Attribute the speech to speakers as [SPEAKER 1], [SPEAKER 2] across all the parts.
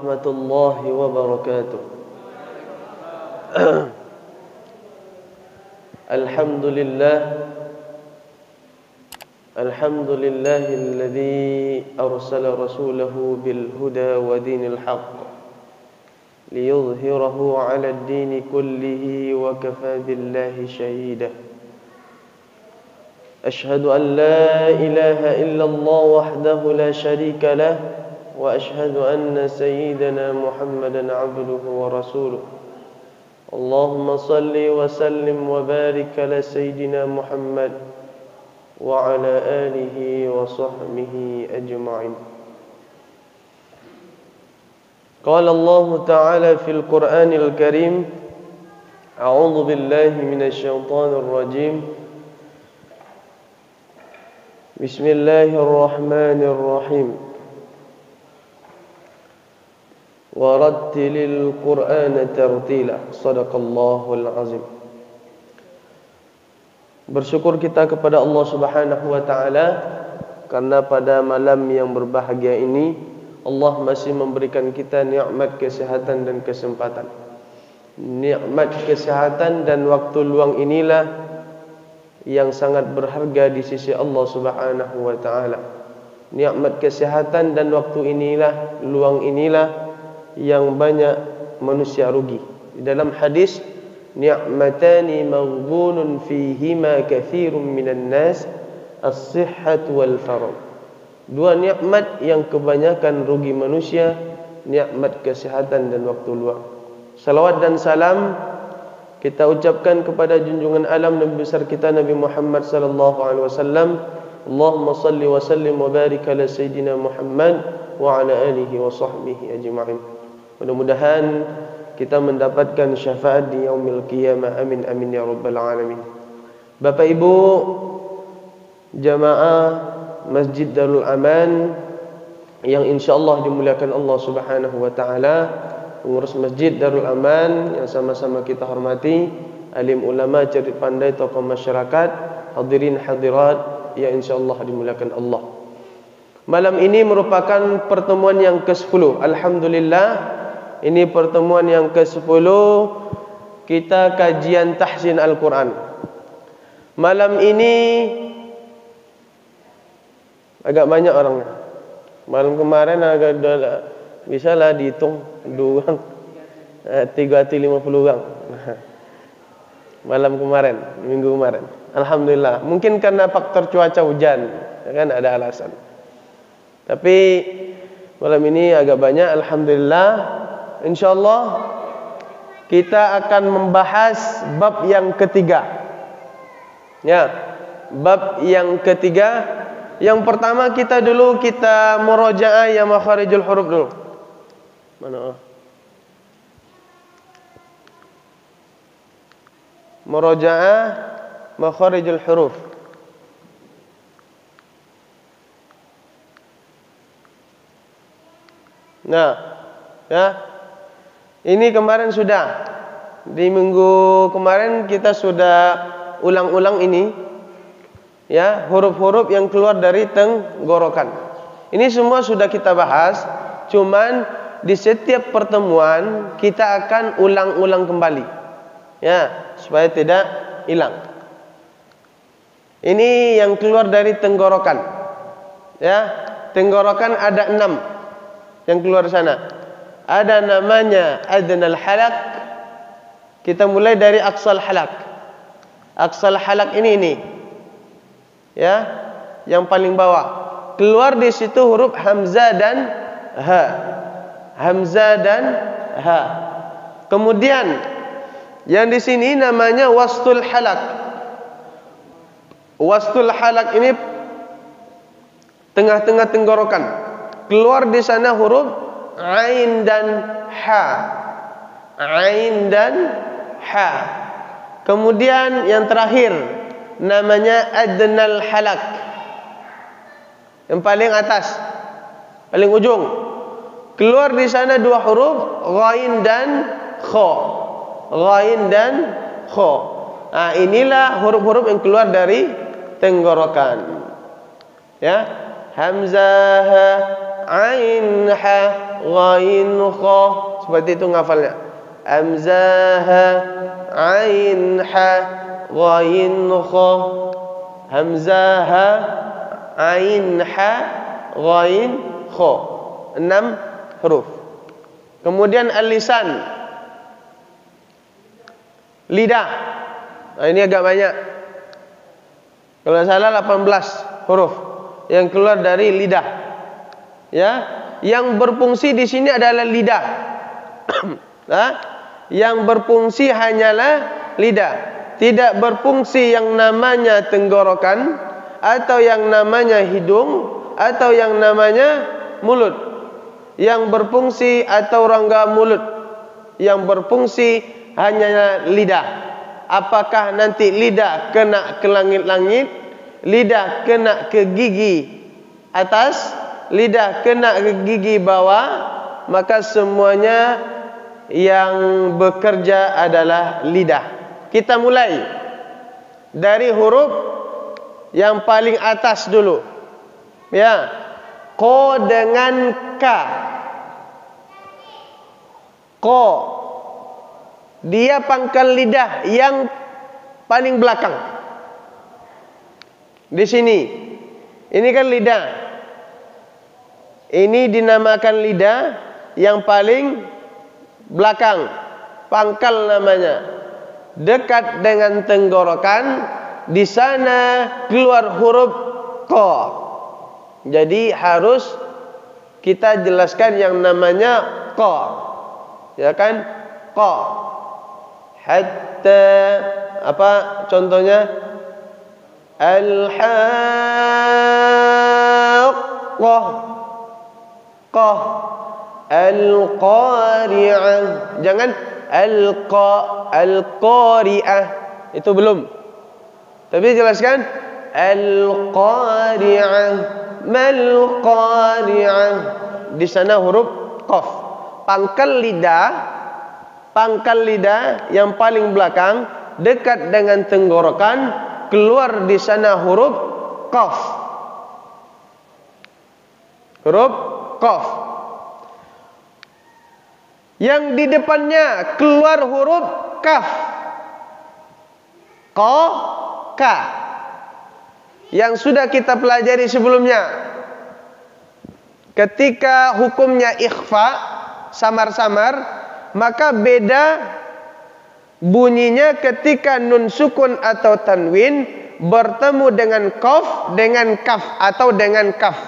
[SPEAKER 1] Warahmatullahi wabarakatuh. Alhamdulillahilladzi arsala rasulahu bil huda wa dinil haqq liyudhhirahu 'ala ad-dini kullihi wa kafaa billahi shahida. Ashhadu an la ilaha illallah wahdahu la sharika lah wa ashhadu anna sayyidana Muhammadan 'abduhu wa rasuluh. Allahumma salli wa sallim wa barik ala sayyidina Muhammad wa ala alihi wa sahbihi ajma'in. Qala Allah Ta'ala fil Qur'anil Karim, a'udzu billahi minasy syaithanir rajim. Bismillahirrahmanirrahim. Warattilil Qur'ana tartila. Shadaqallahul azim. Bersyukur kita kepada Allah Subhanahu wa taala karena pada malam yang berbahagia ini Allah masih memberikan kita nikmat kesehatan dan kesempatan. Nikmat kesehatan dan waktu luang inilah yang sangat berharga di sisi Allah Subhanahu wa taala. Nikmat kesehatan dan waktu inilah, luang inilah yang banyak manusia rugi. Di dalam hadis, ni'matani maghbunun fihima katsirun minan nas, as-sihhat wal faragh. Dua nikmat yang kebanyakan rugi manusia, nikmat kesehatan dan waktu luang. Salawat dan salam kita ucapkan kepada junjungan alam Nabi besar kita Nabi Muhammad sallallahu alaihi wasallam. Allahumma salli wa sallim wa barik ala sayyidina Muhammad wa ala alihi wa sahbihi ajma'in. Mudah-mudahan kita mendapatkan syafaat di yaumil qiyamah. Amin amin ya rabbal alamin. Bapak Ibu jamaah Masjid Darul Aman yang insyaallah dimuliakan Allah Subhanahu wa taala, pengurus Masjid Darul Aman yang sama-sama kita hormati, alim ulama, cerdik pandai, tokoh masyarakat, hadirin hadirat yang insyaallah dimuliakan Allah. Malam ini merupakan pertemuan yang ke-10. Alhamdulillah, ini pertemuan yang ke-10 kita kajian tahsin Al-Quran. Malam ini agak banyak orangnya. Malam kemarin agak bisa lah dihitung 2 orang, 350 orang. Malam kemarin, minggu kemarin. Alhamdulillah. Mungkin karena faktor cuaca hujan, kan ada alasan. Tapi malam ini agak banyak. Alhamdulillah. InsyaAllah kita akan membahas bab yang ketiga. Ya, bab yang ketiga. Yang pertama kita murajaah ya makharijul huruf dulu. Mana? Murajaah makharijul huruf. Nah, ya. Ini kemarin sudah, di minggu kemarin kita sudah ulang-ulang ini, ya, huruf-huruf yang keluar dari tenggorokan. Ini semua sudah kita bahas, cuman di setiap pertemuan kita akan ulang-ulang kembali, ya, supaya tidak hilang. Ini yang keluar dari tenggorokan, ya, tenggorokan ada 6 yang keluar sana. Ada namanya adnal halak. Kita mulai dari aqsal halak. Aqsal halak ini. Ya, yang paling bawah. Keluar di situ huruf hamzah dan ha. Hamzah dan ha. Kemudian yang di sini namanya wastul halak. Wastul halak ini tengah-tengah tenggorokan. Keluar di sana huruf ain dan ha. Ain dan ha. Kemudian yang terakhir namanya adnal halak. Yang paling atas, paling ujung. Keluar di sana 2 huruf ghain dan kha. Ghain dan kha. Nah, inilah huruf-huruf yang keluar dari tenggorokan. Ya, hamzah, ain, ha, ghain kha. Seperti itu ngafalnya. Hamzah ha ain ha ghain kha. Hamzah ha ain ha ghain kha. 6 huruf. Kemudian al-lisan, lidah. Nah, ini agak banyak. Kalau salah 18 huruf yang keluar dari lidah. Ya, yang berfungsi di sini adalah lidah. Nah, yang berfungsi hanyalah lidah. Tidak berfungsi yang namanya tenggorokan, atau yang namanya hidung, atau yang namanya mulut. Yang berfungsi atau rongga mulut. Yang berfungsi hanya lidah. Apakah nanti lidah kena ke langit-langit, lidah kena ke gigi atas, lidah kena ke gigi bawah, maka semuanya yang bekerja adalah lidah. Kita mulai dari huruf yang paling atas dulu. Ya. Ko dengan ka. Ko. Dia pangkal lidah yang paling belakang. Di sini. Ini kan lidah. Ini dinamakan lidah yang paling belakang. Pangkal namanya. Dekat dengan tenggorokan. Di sana keluar huruf ko. Jadi harus kita jelaskan yang namanya ko. Ya kan? Ko. Hatta, apa contohnya? Al-haqqah. Qah. Al-qari'ah. Jangan al-qari'ah. Itu belum. Tapi jelaskan al-qari'ah. Mal qari'ah. Di sana huruf qaf. Pangkal lidah yang paling belakang dekat dengan tenggorokan, keluar di sana huruf qaf. Huruf qaf. Yang di depannya keluar huruf kaf. Qa, ka. Yang sudah kita pelajari sebelumnya. Ketika hukumnya ikhfa, samar-samar, maka beda bunyinya ketika nun sukun atau tanwin bertemu dengan qaf, dengan kaf atau dengan kaf.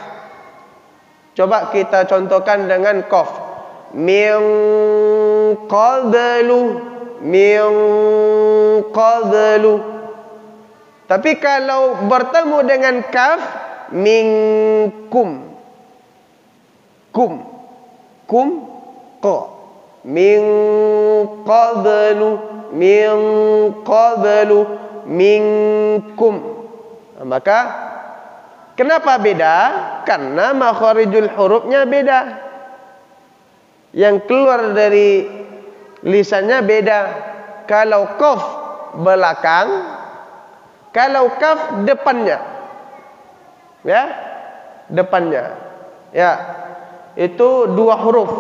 [SPEAKER 1] Coba kita contohkan dengan qaf. Min qablu, min qablu. Tapi kalau bertemu dengan kaf, minkum. Kum. Kum, qa. Min qablu, min qablu, minkum. Maka kenapa beda? Karena makharijul hurufnya beda. Yang keluar dari lisannya beda. Kalau qaf belakang, kalau kaf depannya. Ya, depannya. Ya, itu 2 huruf.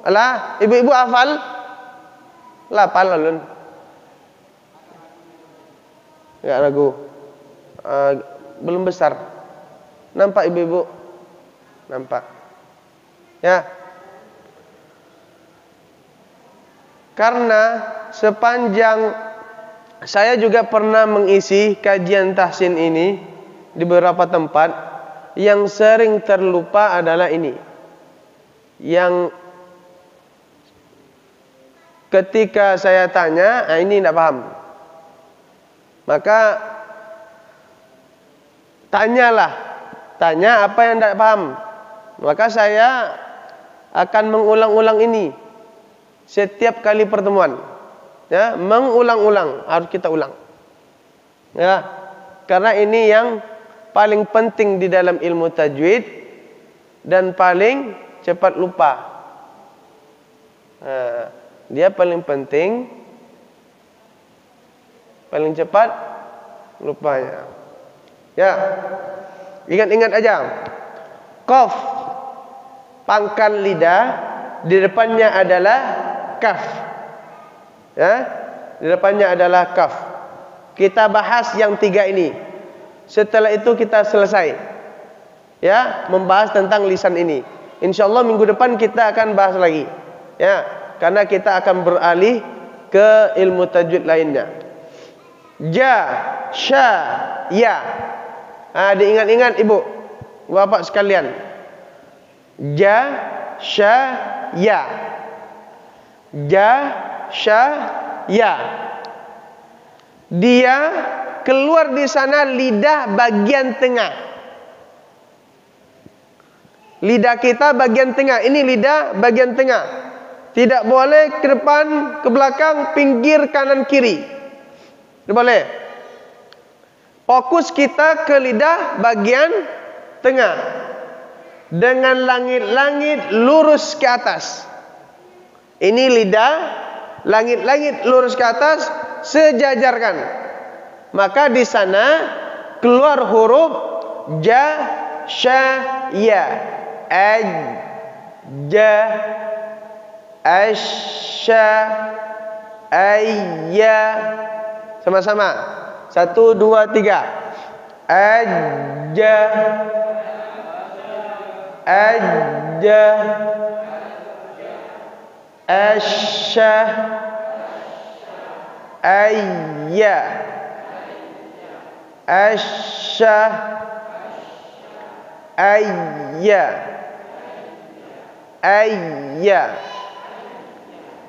[SPEAKER 1] Alah, ibu-ibu hafal? Lah, hafal alun. Enggak ragu. Belum besar. Nampak ibu-ibu? Nampak. Ya. Karena sepanjang saya juga pernah mengisi kajian tahsin ini di beberapa tempat, yang sering terlupa adalah ini. Yang ketika saya tanya, ini tidak paham. Maka tanya apa yang tidak paham. Maka saya akan mengulang-ulang ini setiap kali pertemuan. Ya, mengulang-ulang, harus kita ulang. Ya, karena ini yang paling penting di dalam ilmu tajwid dan paling cepat lupa. Dia paling penting, paling cepat lupanya. Ya, ingat-ingat aja. Qaf pangkal lidah, di depannya adalah kaf. Ya, di depannya adalah kaf. Kita bahas yang 3 ini. Setelah itu kita selesai. Ya, membahas tentang lisan ini. Insyaallah minggu depan kita akan bahas lagi. Ya, karena kita akan beralih ke ilmu tajwid lainnya. Ja, sya, ya. Diingat-ingat ibu, bapak sekalian. Ja, sya, ya. Ja, sya, ya. Dia keluar di sana lidah bagian tengah. Lidah kita bagian tengah. Ini lidah bagian tengah. Tidak boleh ke depan, ke belakang, pinggir, kanan, kiri. Tidak boleh. Fokus kita ke lidah bagian tengah. Dengan langit-langit lurus ke atas. Ini lidah, langit-langit lurus ke atas, sejajarkan. Maka di sana keluar huruf ja, sya, ya. Aj, ja, asya, ayya. Sama-sama. 1, 2, 3. Ajja, ajja, asya, ayya, asya, ayya, ayya.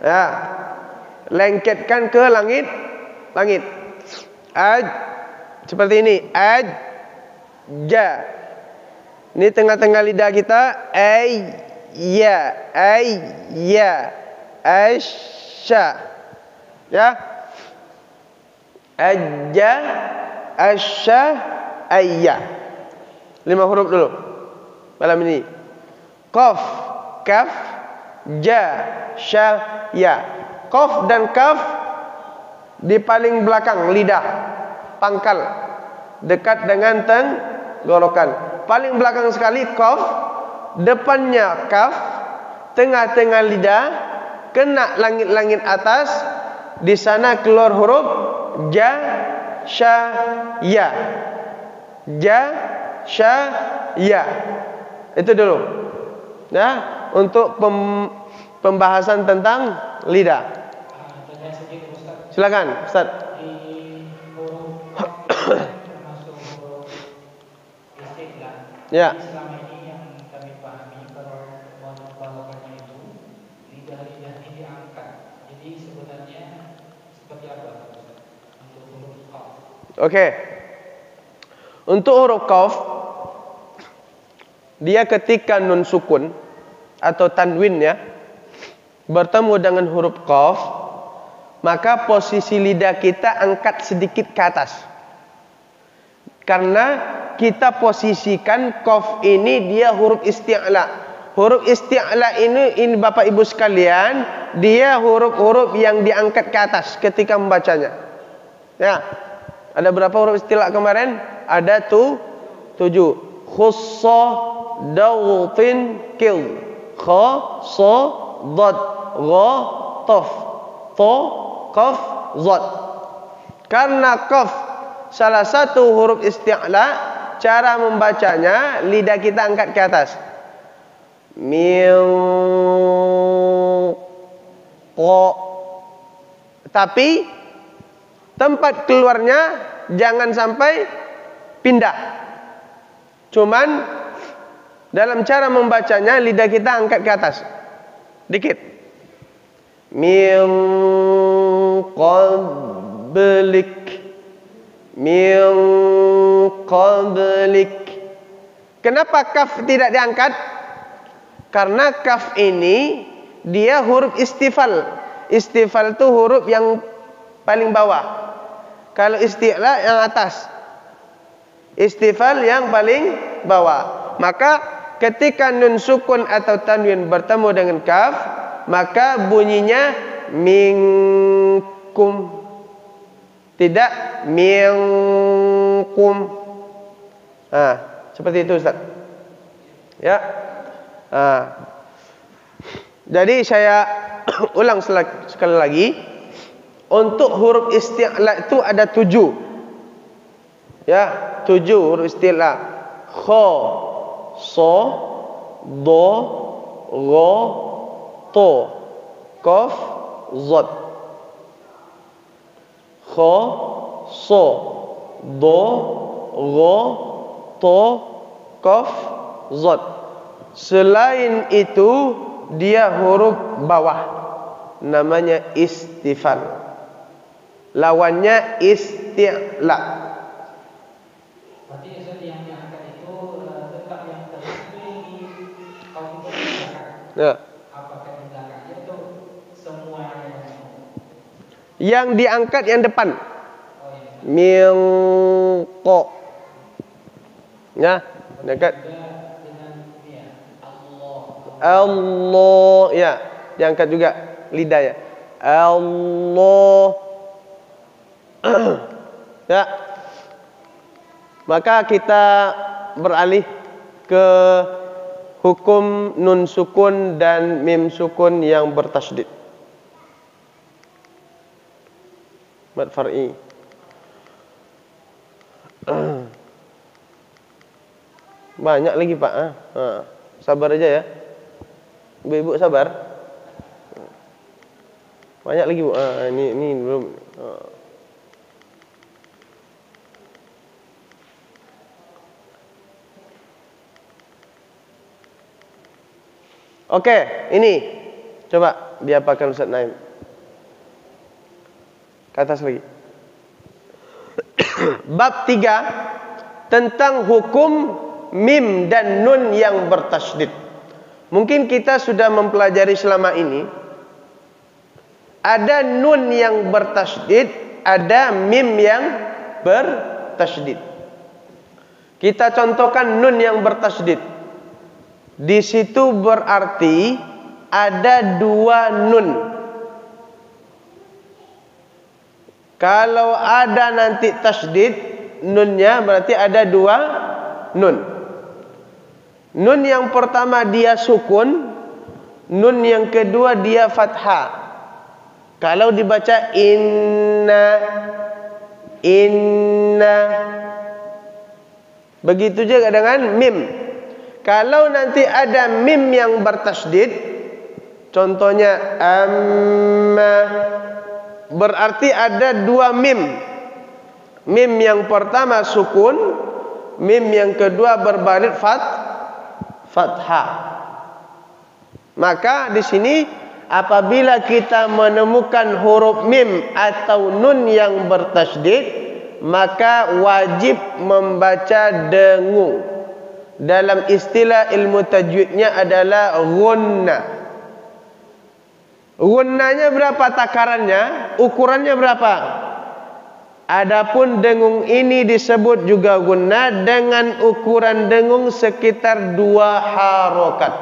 [SPEAKER 1] Ya, lengketkan ke langit. Aj, seperti ini. Aj, ja. Ini tengah-tengah lidah kita. Ayya, ayya, asya. Ya. Ajja, asya, ayya. 5 huruf dulu malam ini. Qaf, kaf, ja, sya, ya. Qaf dan kaf di paling belakang lidah, pangkal, dekat dengan tenggorokan. Paling belakang sekali qaf, depannya kaf, tengah-tengah lidah, kena langit-langit atas. Di sana keluar huruf ja, sya, ya. Ja, sya, ya. Itu dulu. Ya, untuk pembahasan tentang lidah. Silakan, Ustaz. Ya.
[SPEAKER 2] Selama ini yang kami pahami kalau membawakannya itu lidah-lidahnya diangkat. Jadi sebenarnya seperti apa untuk huruf qaf?
[SPEAKER 1] Oke. Untuk huruf qaf, dia ketika nun sukun atau tanwin ya bertemu dengan huruf qaf, maka posisi lidah kita angkat sedikit ke atas. Karena kita posisikan qaf ini dia huruf isti'la. Huruf isti'la ini Bapak Ibu sekalian, dia huruf-huruf yang diangkat ke atas ketika membacanya. Ya. Ada berapa huruf isti'la kemarin? Ada 7. Khussa, dawtin, kil. Kha, sa, dad, gha, taf. Ta, qaf, zat. Karena qaf salah satu huruf isti'la, cara membacanya lidah kita angkat ke atas. Min qa. Tapi tempat keluarnya jangan sampai pindah. Cuman dalam cara membacanya lidah kita angkat ke atas. Dikit. Min qablik, min qablik. Kenapa kaf tidak diangkat? Karena kaf ini dia huruf istifal. Istifal itu huruf yang paling bawah. Kalau isti'la yang atas. Istifal yang paling bawah. Maka ketika nun sukun atau tanwin bertemu dengan kaf, maka bunyinya minkum, tidak minkum. Seperti itu Ustaz. Ya. Jadi saya ulang sekali lagi. Untuk huruf isti'la itu ada 7. Ya, 7 huruf isti'la. Kha, so, do, ro, to, qaf, zad. Kha, so, do, ro, to, qaf, zad. Selain itu dia huruf bawah, namanya istifal. Lawannya isti'la.
[SPEAKER 2] Berarti yang diangkat itu tetap yang tertulis di kaum belakang.
[SPEAKER 1] Ya.
[SPEAKER 2] Apakah di belakangnya atau semuanya?
[SPEAKER 1] Yang diangkat yang depan.
[SPEAKER 2] Oh, ya.
[SPEAKER 1] Min qa. Ya, dekat.
[SPEAKER 2] Dengan ya, Allah.
[SPEAKER 1] Allah, ya, diangkat juga lidah ya. Allah. Ya. Maka kita beralih ke hukum nun sukun dan mim sukun yang bertasydid. Mad far'i. Banyak lagi Pak. Sabar aja ya. Ibu-ibu sabar. Banyak lagi Bu. Ini belum. Oke, ini coba diapakan Ustaz Naim. Ke atas lagi. Bab 3 tentang hukum mim dan nun yang bertasydid. Mungkin kita sudah mempelajari selama ini. Ada nun yang bertasydid, ada mim yang bertasydid. Kita contohkan nun yang bertasydid. Di situ berarti ada 2 nun. Kalau ada nanti tasydid nunnya berarti ada 2 nun. Nun yang pertama dia sukun, nun yang kedua dia fathah. Kalau dibaca inna, begitu juga dengan mim. Kalau nanti ada mim yang bertasydid, contohnya amma, berarti ada 2 mim. Mim yang pertama sukun, mim yang kedua berbaris fathah. Maka di sini apabila kita menemukan huruf mim atau nun yang bertasydid, maka wajib membaca dengung. Dalam istilah ilmu tajwidnya adalah gunna. Gunnanya berapa takarannya? Ukurannya berapa? Adapun dengung ini disebut juga gunna dengan ukuran dengung sekitar 2 harokat.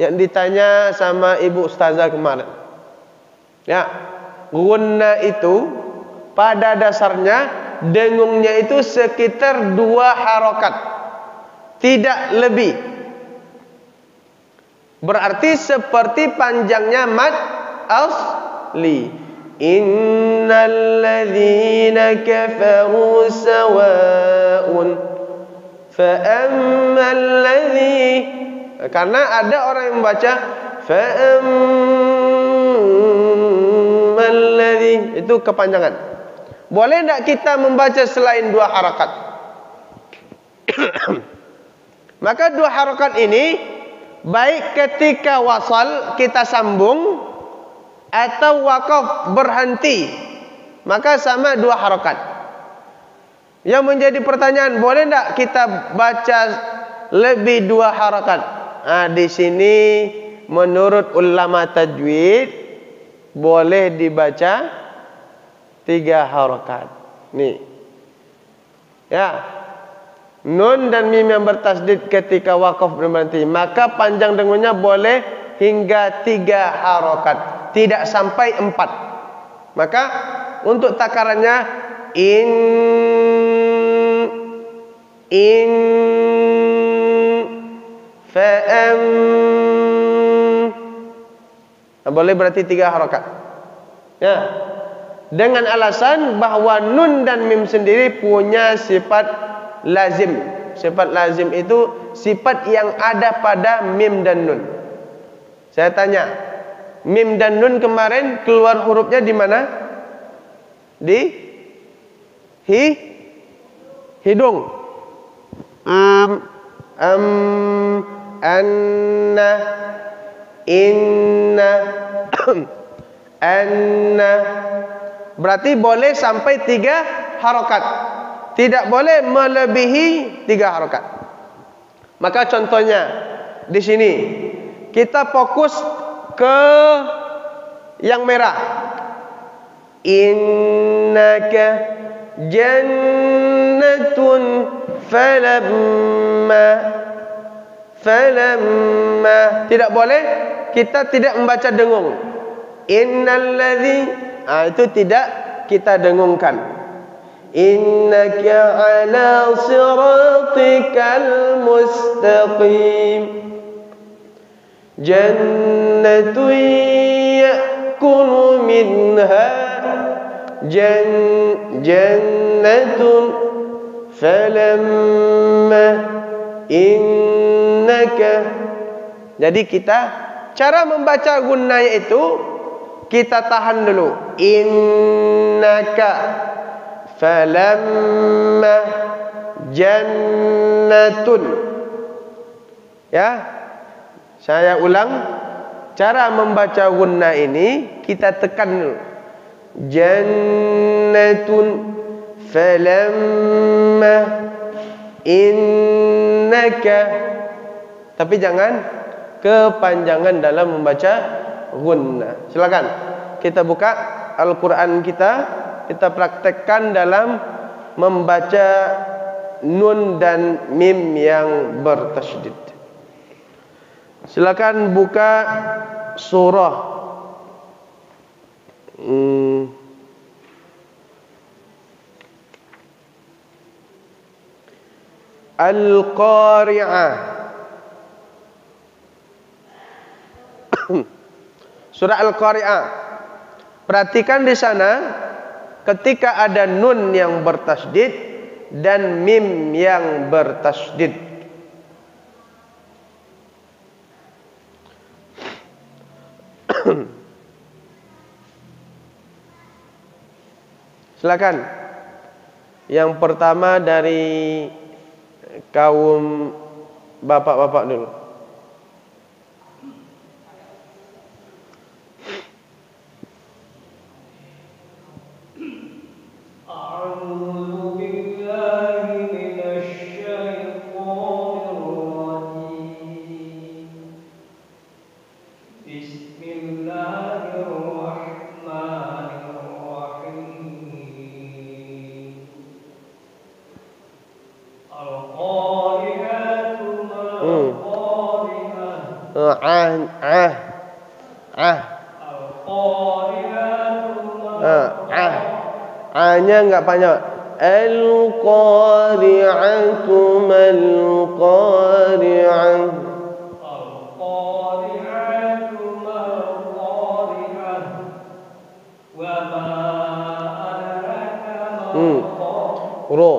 [SPEAKER 1] Yang ditanya sama ibu ustazah kemarin. Ya, gunna itu pada dasarnya dengungnya itu sekitar 2 harokat. Tidak lebih. Berarti seperti panjangnya mad asli. Innal ladzina kafaru sawa'un fa ammal ladzi. Karena ada orang yang membaca fa ammal ladzi, itu kepanjangan. Boleh tidak kita membaca selain 2 harakat? Maka 2 harokat ini baik ketika wasal kita sambung atau waqaf berhenti, maka sama 2 harokat. Yang menjadi pertanyaan, boleh tidak kita baca lebih 2 harokat? Di sini menurut ulama tajwid boleh dibaca 3 harokat. Nih, ya. Nun dan mim yang bertasydid ketika waqaf berhenti, maka panjang dengungnya boleh hingga 3 harokat, tidak sampai 4. Maka untuk takarannya in fa am Boleh berarti 3 harokat. Ya. Dengan alasan bahwa nun dan mim sendiri punya sifat lazim. Sifat lazim itu sifat yang ada pada mim dan nun. Saya tanya, mim dan nun kemarin keluar hurufnya di mana? Di hidung. Anna, inna, anna. Berarti boleh sampai 3 harokat. Tidak boleh melebihi 3 harokat. Maka contohnya di sini kita fokus ke yang merah. Innaka jannatun falamma. Tidak boleh kita tidak membaca dengung. Innalladzi, itu tidak kita dengungkan. Innaka ala siratikal mustaqim. Jannatun ya'kulu minha jannatun falamma innaka. Jadi kita cara membaca gunnah itu kita tahan dulu. Innaka falamma jannatun. Ya. Saya ulang, cara membaca gunnah ini kita tekan dulu. Jannatun falamma innaka. Tapi jangan kepanjangan dalam membaca gunnah. Silakan kita buka Al-Quran kita praktekkan dalam membaca nun dan mim yang bertasydid. Silakan buka surah Al-Qari'ah. Surah Al-Qari'ah. Perhatikan di sana ketika ada nun yang bertasydid dan mim yang bertasydid. Silakan. Yang pertama dari kaum bapak-bapak dulu. A-nya enggak panjang. Al-Qari'atu mal-Qari'ah. Al-Qari'atu mal-Qari'ah. Wa ma adraka ma-Qari'ah. Ro.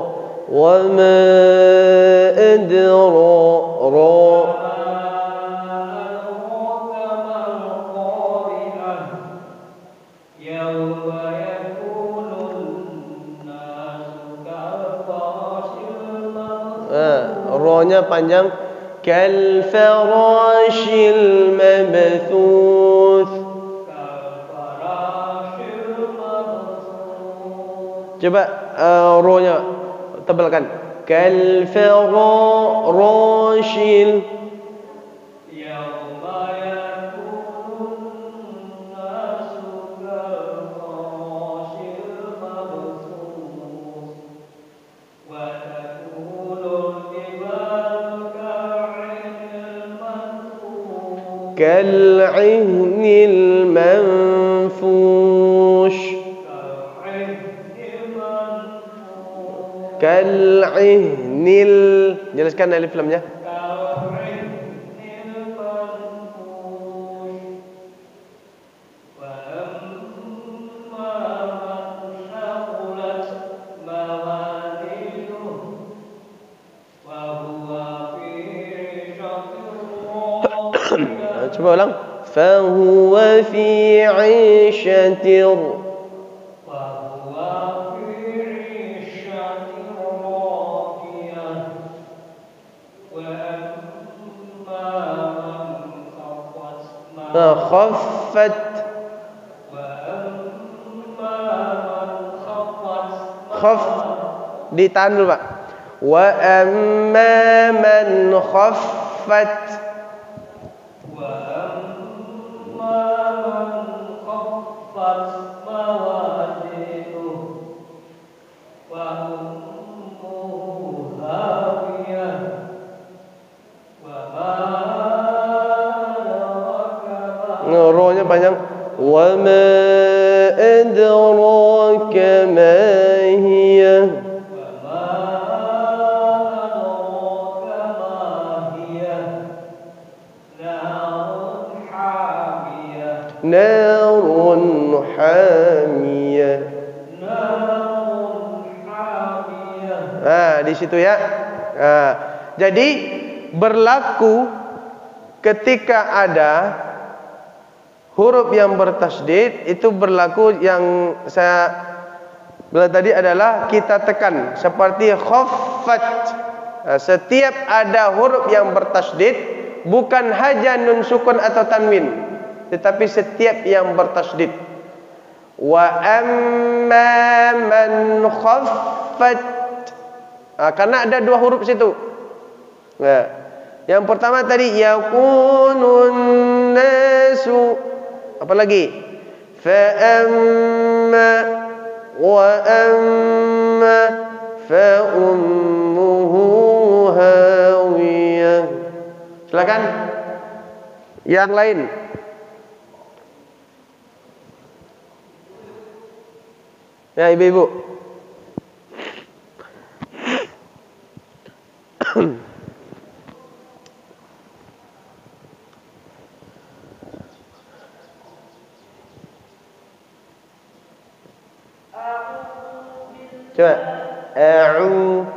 [SPEAKER 1] Wa ma adra. Ro-nya panjang. Kal farashil mabthuth. Coba ro-nya tebalkan. Kal farashil. كالعهن المنفوش. كالعهن jelaskan alif lamnya. Coba ulang. Fahuwa fi 'ishatir khaffat. Khaf ditahan dulu Pak. Wa amma man khaffat. Rohnya panjang. Wa ma adraka ma hiya. Narun hamiyah. Di situ ya. Jadi berlaku ketika ada huruf yang bertasydid, itu berlaku yang saya bilang tadi adalah kita tekan seperti khaffat. Setiap ada huruf yang bertasydid, bukan haja nun sukun atau tanwin, tetapi setiap yang bertasydid. Wa amma man khaffat. Karena ada dua huruf situ. Yang pertama tadi yakunun nasu. Apa lagi? Fa amma wa amma fa ummuhu hawiyah. Silakan. Yang lain. Ya ibu-ibu. Coba. A'u.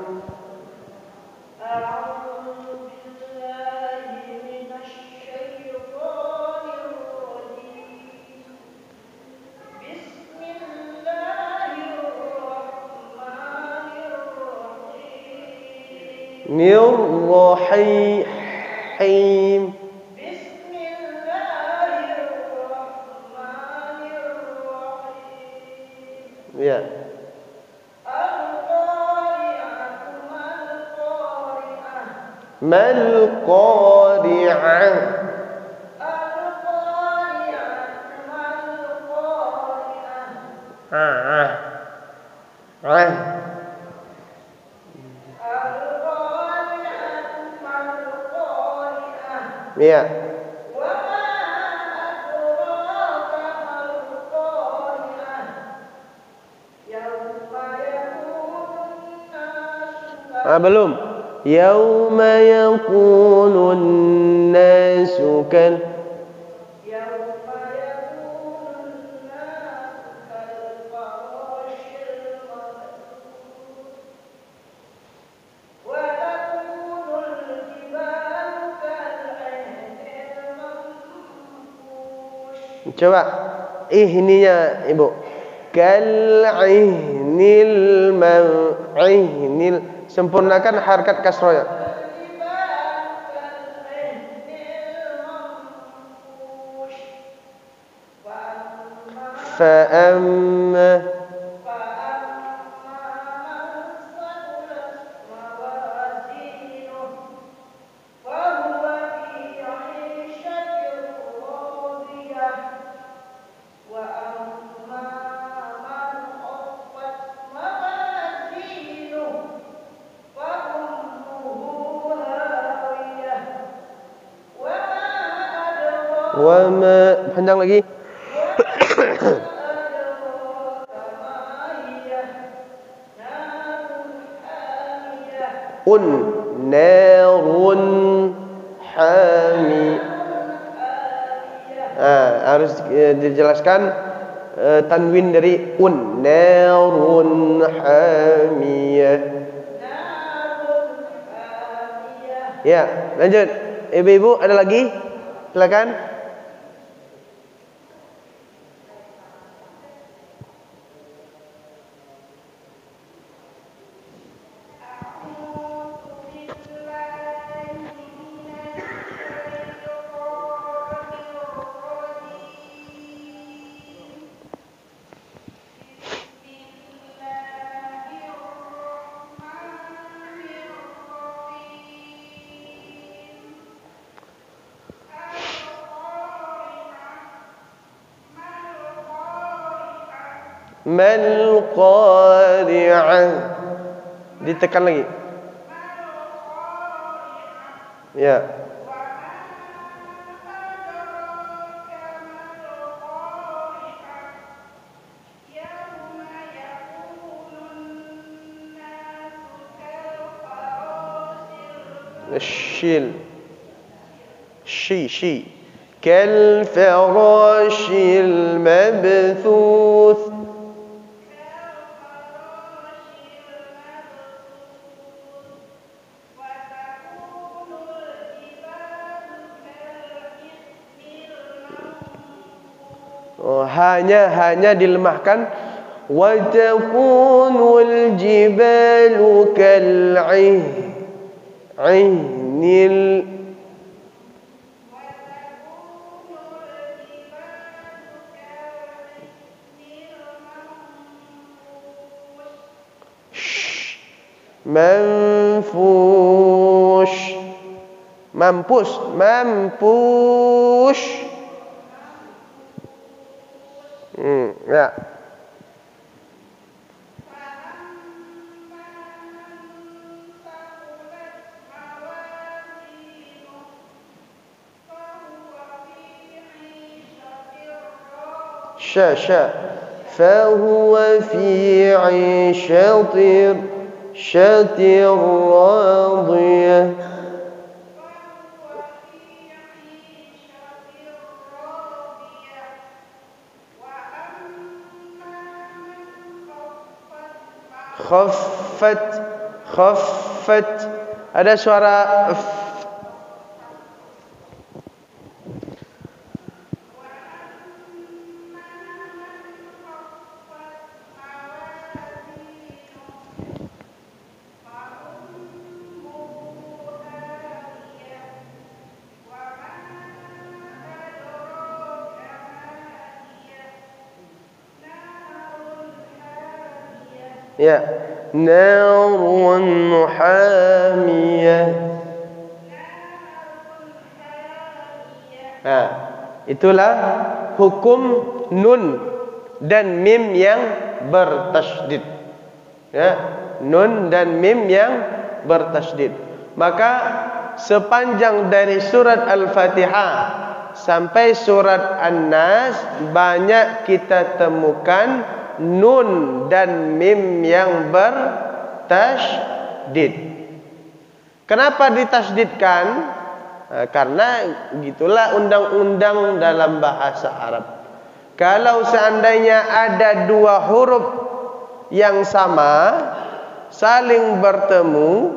[SPEAKER 1] Nirrahim. Bismillahirrahmanirrahim. Ya. Mal qari'ah. Ya. Belum. Yauma yakunun nasu kal. Coba ihninya ibu. Kal'ihnil mau'ihnil. Sempurnakan harkat kasrohnya. Fa'amma. Wama, panjang lagi. Narun hami. Harus dijelaskan tanwin dari narun hamiyah. Ya, lanjut. Ibu-ibu ada lagi? Silakan. Mal qari'ah. Ditekan lagi. Ya. الشيل شي كالفراش المبثوث hanya dilemahkan wa takunul jibalu kal'inil manfush ya. Sya fahuwa fi 'ishatir radiyah. Khaffat ada suara f. Ya, narun hamiyah. Nah, itulah hukum nun dan mim yang bertasydid. Ya, nun dan mim yang bertasydid. Maka sepanjang dari surat Al-Fatihah sampai surat An-Nas banyak kita temukan nun dan mim yang bertasydid. Kenapa ditasydidkan? Karena gitulah undang-undang dalam bahasa Arab. Kalau seandainya ada dua huruf yang sama saling bertemu,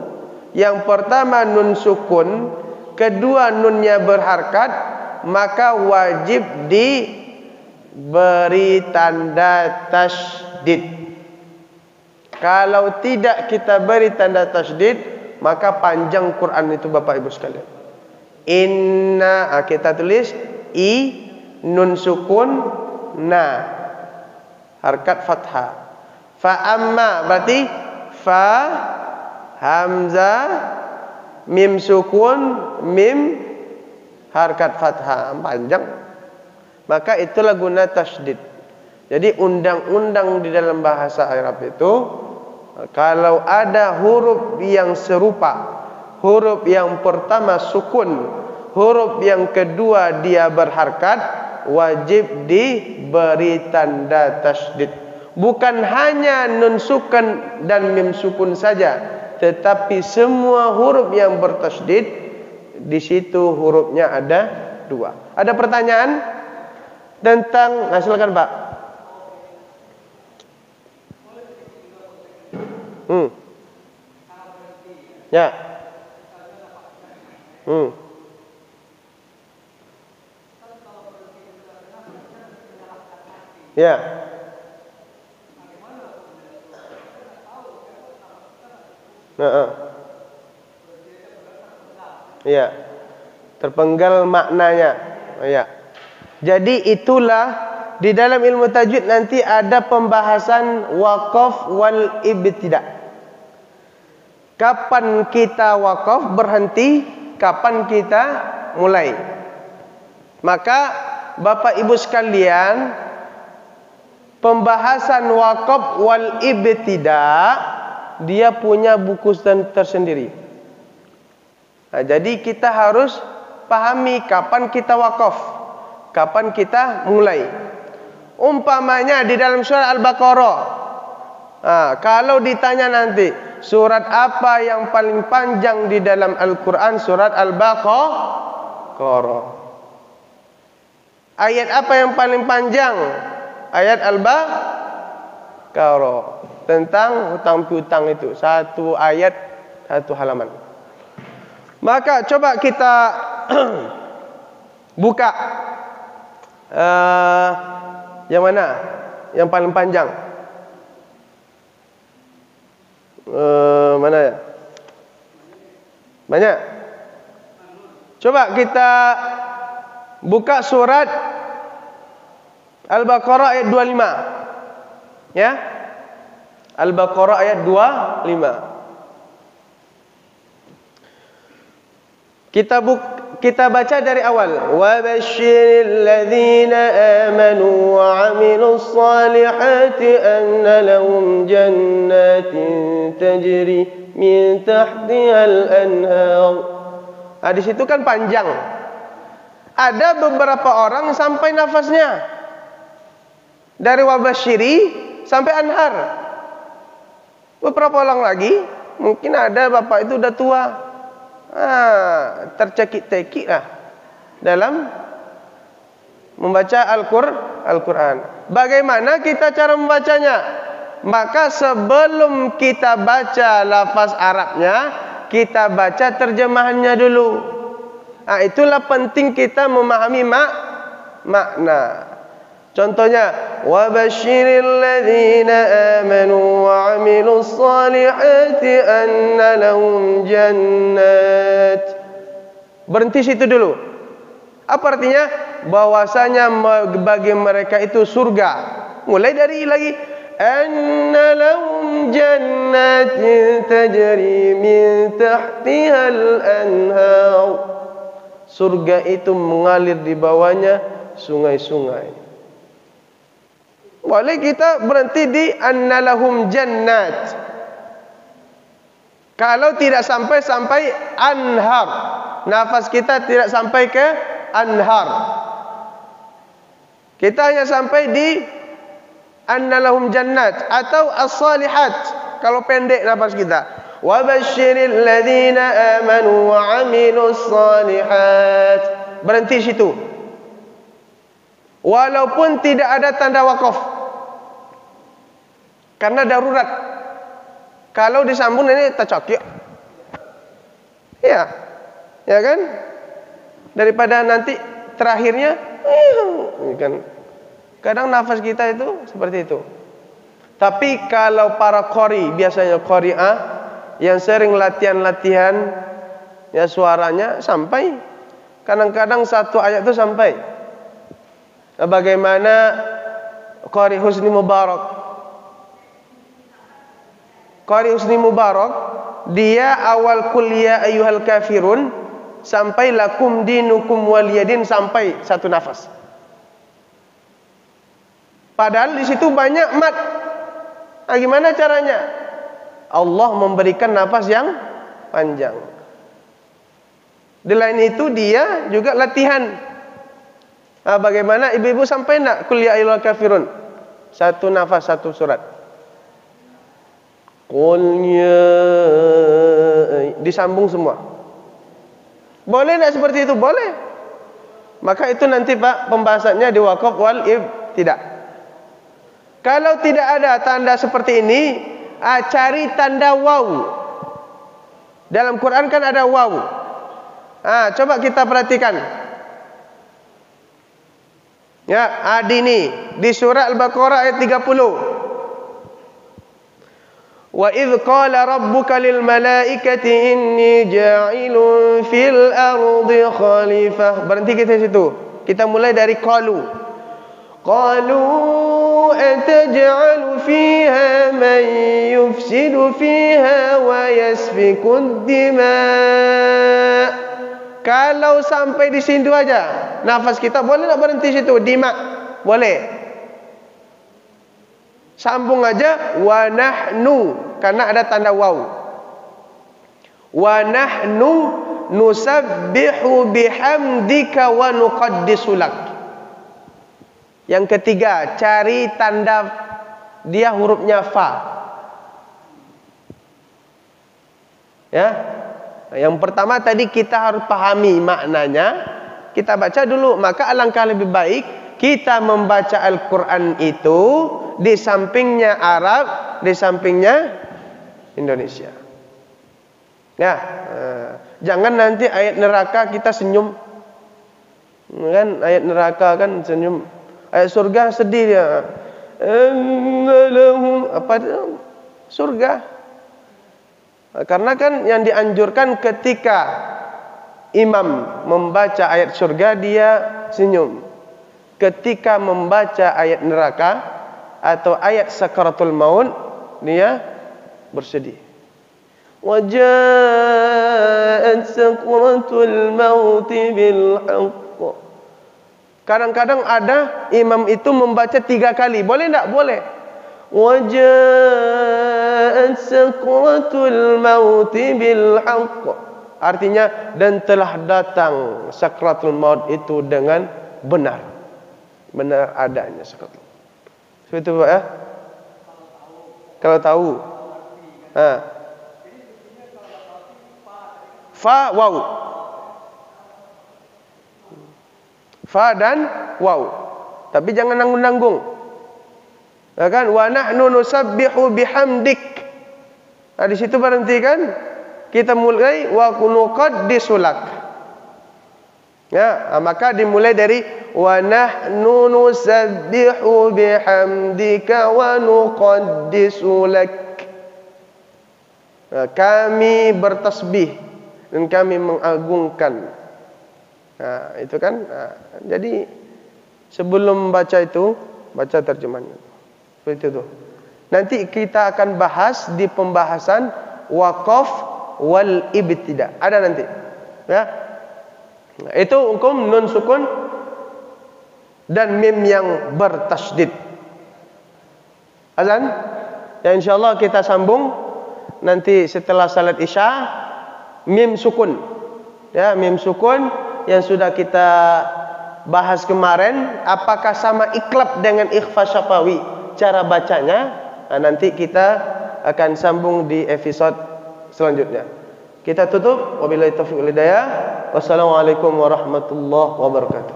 [SPEAKER 1] yang pertama nun sukun, kedua nunnya berharkat, maka wajib diberi tanda tasydid. Kalau tidak kita beri tanda tasydid, maka panjang Quran itu Bapak Ibu sekalian. Inna, kita tulis i, nun sukun, na, harkat fathah. Fa amma berarti fa, hamzah, mim sukun, mim, harkat fathah, panjang. Maka itulah guna tasydid. Jadi undang-undang di dalam bahasa Arab itu, kalau ada huruf yang serupa, huruf yang pertama sukun, huruf yang kedua dia berharkat, wajib diberi tanda tasydid. Bukan hanya nun sukun dan mim sukun saja, tetapi semua huruf yang bertasydid, di situ hurufnya ada dua. Ada pertanyaan tentang, silakan Pak. Ya. Ya. Ya. Terpenggal maknanya. Ya. Jadi itulah di dalam ilmu tajwid nanti ada pembahasan waqaf wal ibtida. Kapan kita waqaf berhenti, kapan kita mulai. Maka Bapak Ibu sekalian, pembahasan wakaf wal ibtida, dia punya buku tersendiri. Nah, jadi kita harus pahami kapan kita wakaf, kapan kita mulai. Umpamanya di dalam surah Al-Baqarah, kalau ditanya nanti surat apa yang paling panjang di dalam Al-Quran, surat Al-Baqarah. Ayat apa yang paling panjang? Ayat Al-Baqarah, tentang hutang piutang itu. Satu ayat, satu halaman. Maka coba kita buka yang mana? Yang paling panjang? Mana ya? Banyak. Coba kita buka surat Al-Baqarah ayat 25. Ya. Al-Baqarah ayat 25. Kita baca dari awal. Wa basyiril ladzina amanu wa 'amilus salihati anna lahum jannatin tajri min tahtihal anhar. Di situ kan panjang. Ada beberapa orang sampai nafasnya dari wabasyiri sampai anhar. Beberapa orang lagi, mungkin ada bapak itu udah tua, tercekik-cekik lah dalam membaca Al-Quran. Bagaimana kita cara membacanya? Maka sebelum kita baca lafaz Arabnya, kita baca terjemahannya dulu. Itulah penting kita memahami makna. Contohnya, wa basyiril ladzina amanu wa 'amilus salihati anna lahum jannat. Berhenti situ dulu. Apa artinya? Bahwasanya bagi mereka itu surga. Mulai dari lagi, anna lahum jannatin tajri min tahtihal anhar. Surga itu mengalir di bawahnya sungai-sungai. Boleh kita berhenti di annalahum jannat. Kalau tidak sampai anhar, nafas kita tidak sampai ke anhar, kita hanya sampai di annalahum jannat atau as-salihat. Kalau pendek nafas kita, wa basyiril ladzina amanu wa 'amilus salihat. Berhenti situ. Walaupun tidak ada tanda wakaf, karena darurat. Kalau disambung ini tercokik, ya kan? Daripada nanti terakhirnya, kan? Kadang nafas kita itu seperti itu. Tapi kalau para qori, biasanya qari'ah yang sering latihan, ya suaranya sampai. Kadang-kadang satu ayat itu sampai. Bagaimana Qari Husni Mubarak? Qari Husni Mubarak, dia awal kuliah ayyuhal kafirun sampai lakum dinukum waliyadin, sampai satu nafas. Padahal di situ banyak mat. Gimana caranya? Allah memberikan nafas yang panjang. Di lain itu dia juga latihan. Bagaimana ibu-ibu sampai nak kuliah ayyuhal kafirun? Satu nafas, satu surat. Qul ya, disambung semua. Boleh tak seperti itu? Boleh. Maka itu nanti Pak pembahasannya di wakaf wal ibtida. Kalau tidak ada tanda seperti ini, cari tanda waw. Dalam Quran kan ada waw. Coba kita perhatikan. Ya, ini di surah Al-Baqarah ayat 30. Wa idz qala rabbuka lil malaikati inni ja'ilun fil ardi khalifah. Berhenti kita situ. Kita mulai dari qalu. Qalu ataj'alu fiha man yufsidu fiha wa yasfikud dima'. Kalau sampai di situ aja nafas kita, boleh nak berhenti situ? Dima boleh. Sambung aja wa nahnu karena ada tanda waw. Wa nahnu nusabbihu bihamdika wa nuqaddisu lak. Yang ketiga, cari tanda dia hurufnya fa. Ya. Yang pertama tadi kita harus pahami maknanya. Kita baca dulu, maka alangkah lebih baik kita membaca Al-Quran itu di sampingnya Arab, di sampingnya Indonesia. Ya, jangan nanti ayat neraka kita senyum. Kan ayat neraka kan senyum. Ayat surga sedih dia. Apa itu? Surga. Karena kan yang dianjurkan ketika imam membaca ayat surga dia senyum. Ketika membaca ayat neraka atau ayat sakaratul maut dia bersedih. Waja'at sakaratul maut bil haqq. Kadang-kadang ada imam itu membaca 3 kali. Boleh enggak? Boleh. Waja'at sakaratul maut bil haqq. Artinya dan telah datang sakratul maut itu dengan benar. Benar adanya sakratul. Seperti itu Pak ya? Kalau tahu. Fa waw. Fa dan waw. Tapi jangan nanggung-nanggung. Ya kan? Wa nahnu nusabbihu bihamdik. Nah, di situ berhenti kan? Kita mulai wa nuqaddisu lak. Ya, maka dimulai dari wa nahnu nusabbihu bihamdika wa nuqaddisu lak. Kami bertasbih dan kami mengagungkan. Nah, itu kan. Jadi sebelum baca itu baca terjemahannya. Seperti itu. Nanti kita akan bahas di pembahasan waqaf wal ibtida. Ada nanti. Ya. Nah, itu hukum nun sukun dan mim yang bertasydid. Azan? Ya insyaallah kita sambung nanti setelah salat Isya mim sukun. Ya, mim sukun yang sudah kita bahas kemarin apakah sama iklab dengan ikhfa syafawi cara bacanya? Nah, nanti kita akan sambung di episode selanjutnya. Kita tutup wabillahi taufiq wal hidayah. Wassalamualaikum warahmatullahi wabarakatuh.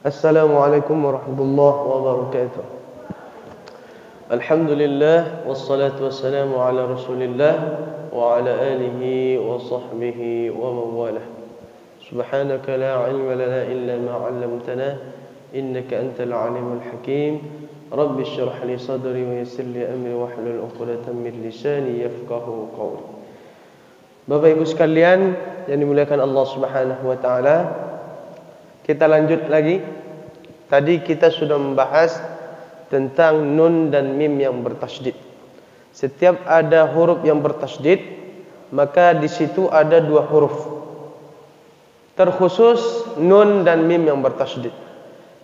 [SPEAKER 1] Assalamualaikum warahmatullahi wabarakatuh. Alhamdulillah wassalatu wassalamu ala Rasulillah wa ala alihi wa sahbihi wa mawalah. Subhanaka la ilma lana illa ma 'allamtana innaka antal alimul hakim. Rabbi shrah li sadri wa yassir li amri wahlul 'uqdatam min lisani yafqahu qawli. Bapak Ibu sekalian yang dimuliakan Allah Subhanahu wa taala, kita lanjut lagi. Tadi kita sudah membahas tentang nun dan mim yang bertasydid. Setiap ada huruf yang bertasydid, maka di situ ada 2 huruf. Terkhusus nun dan mim yang bertasydid.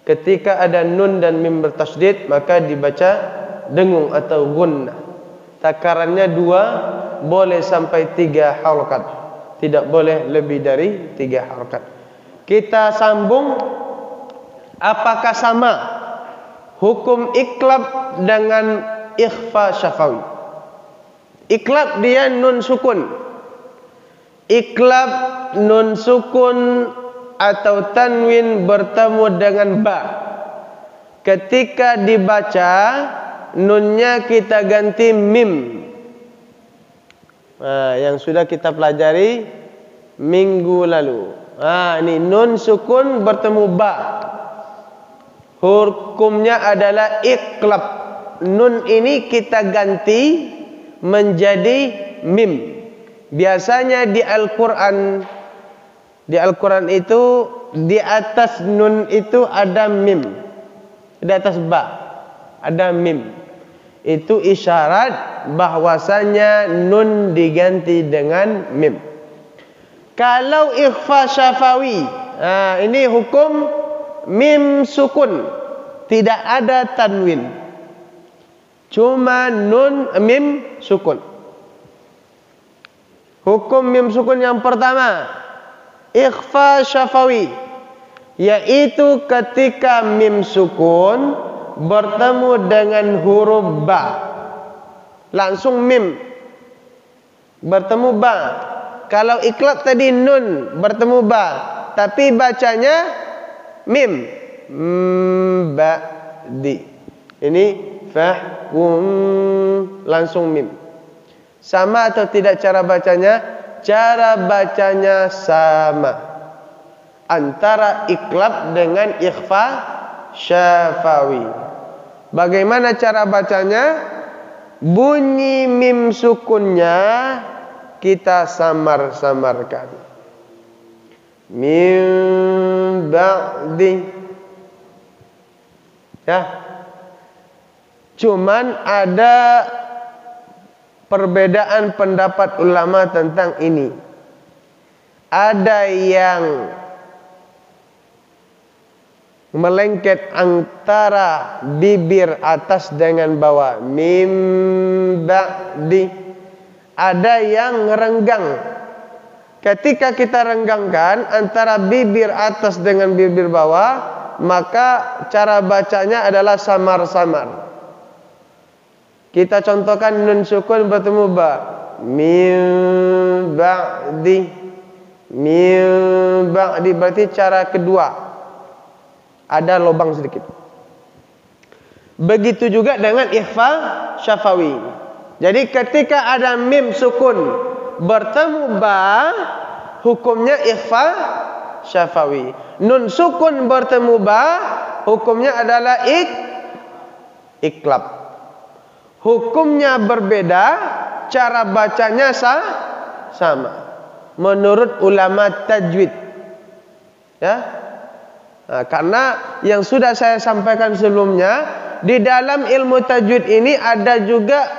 [SPEAKER 1] Ketika ada nun dan mim bertasydid, maka dibaca dengung atau gunnah. Takarannya 2, boleh sampai 3 harakat. Tidak boleh lebih dari 3 harakat. Kita sambung. Apakah sama hukum iklab dengan ikhfa syafawi? Iklab dia nun sukun. Iklab nun sukun atau tanwin bertemu dengan ba. Ketika dibaca nunnya kita ganti mim. Yang sudah kita pelajari minggu lalu. Ini nun sukun bertemu ba. Hukumnya adalah iklab. Nun ini kita ganti menjadi mim. Biasanya di Al-Quran itu di atas nun itu ada mim. Di atas ba ada mim. Itu isyarat bahwasanya nun diganti dengan mim. Kalau ikhfa syafawi, ini hukum mim sukun, tidak ada tanwin. Cuma nun mim sukun. Hukum mim sukun yang pertama, ikhfa syafawi, yaitu ketika mim sukun bertemu dengan huruf ba, langsung mim bertemu ba. Kalau iklab tadi nun bertemu ba, tapi bacanya mim, ba'di. Ini fahkum, langsung mim. Sama atau tidak cara bacanya? Cara bacanya sama antara iklab dengan ikhfa syafawi. Bagaimana cara bacanya? Bunyi mim sukunnya kita samar-samarkan. Min ba'di. Ya. Cuman ada perbedaan pendapat ulama tentang ini. Ada yang melengket antara bibir atas dengan bawah, mim ba'di. Ada yang renggang. Ketika kita renggangkan antara bibir atas dengan bibir bawah, maka cara bacanya adalah samar-samar. Kita contohkan nun sukun bertemu ba, min ba'di, min ba'di, berarti cara kedua ada lubang sedikit. Begitu juga dengan ikhfa syafawi. Jadi ketika ada mim sukun bertemu ba, hukumnya ikhfa syafawi. Nun sukun bertemu ba, hukumnya adalah iklab. Hukumnya berbeda, cara bacanya sama. Menurut ulama tajwid. Ya. Nah, karena yang sudah saya sampaikan sebelumnya, di dalam ilmu tajwid ini ada juga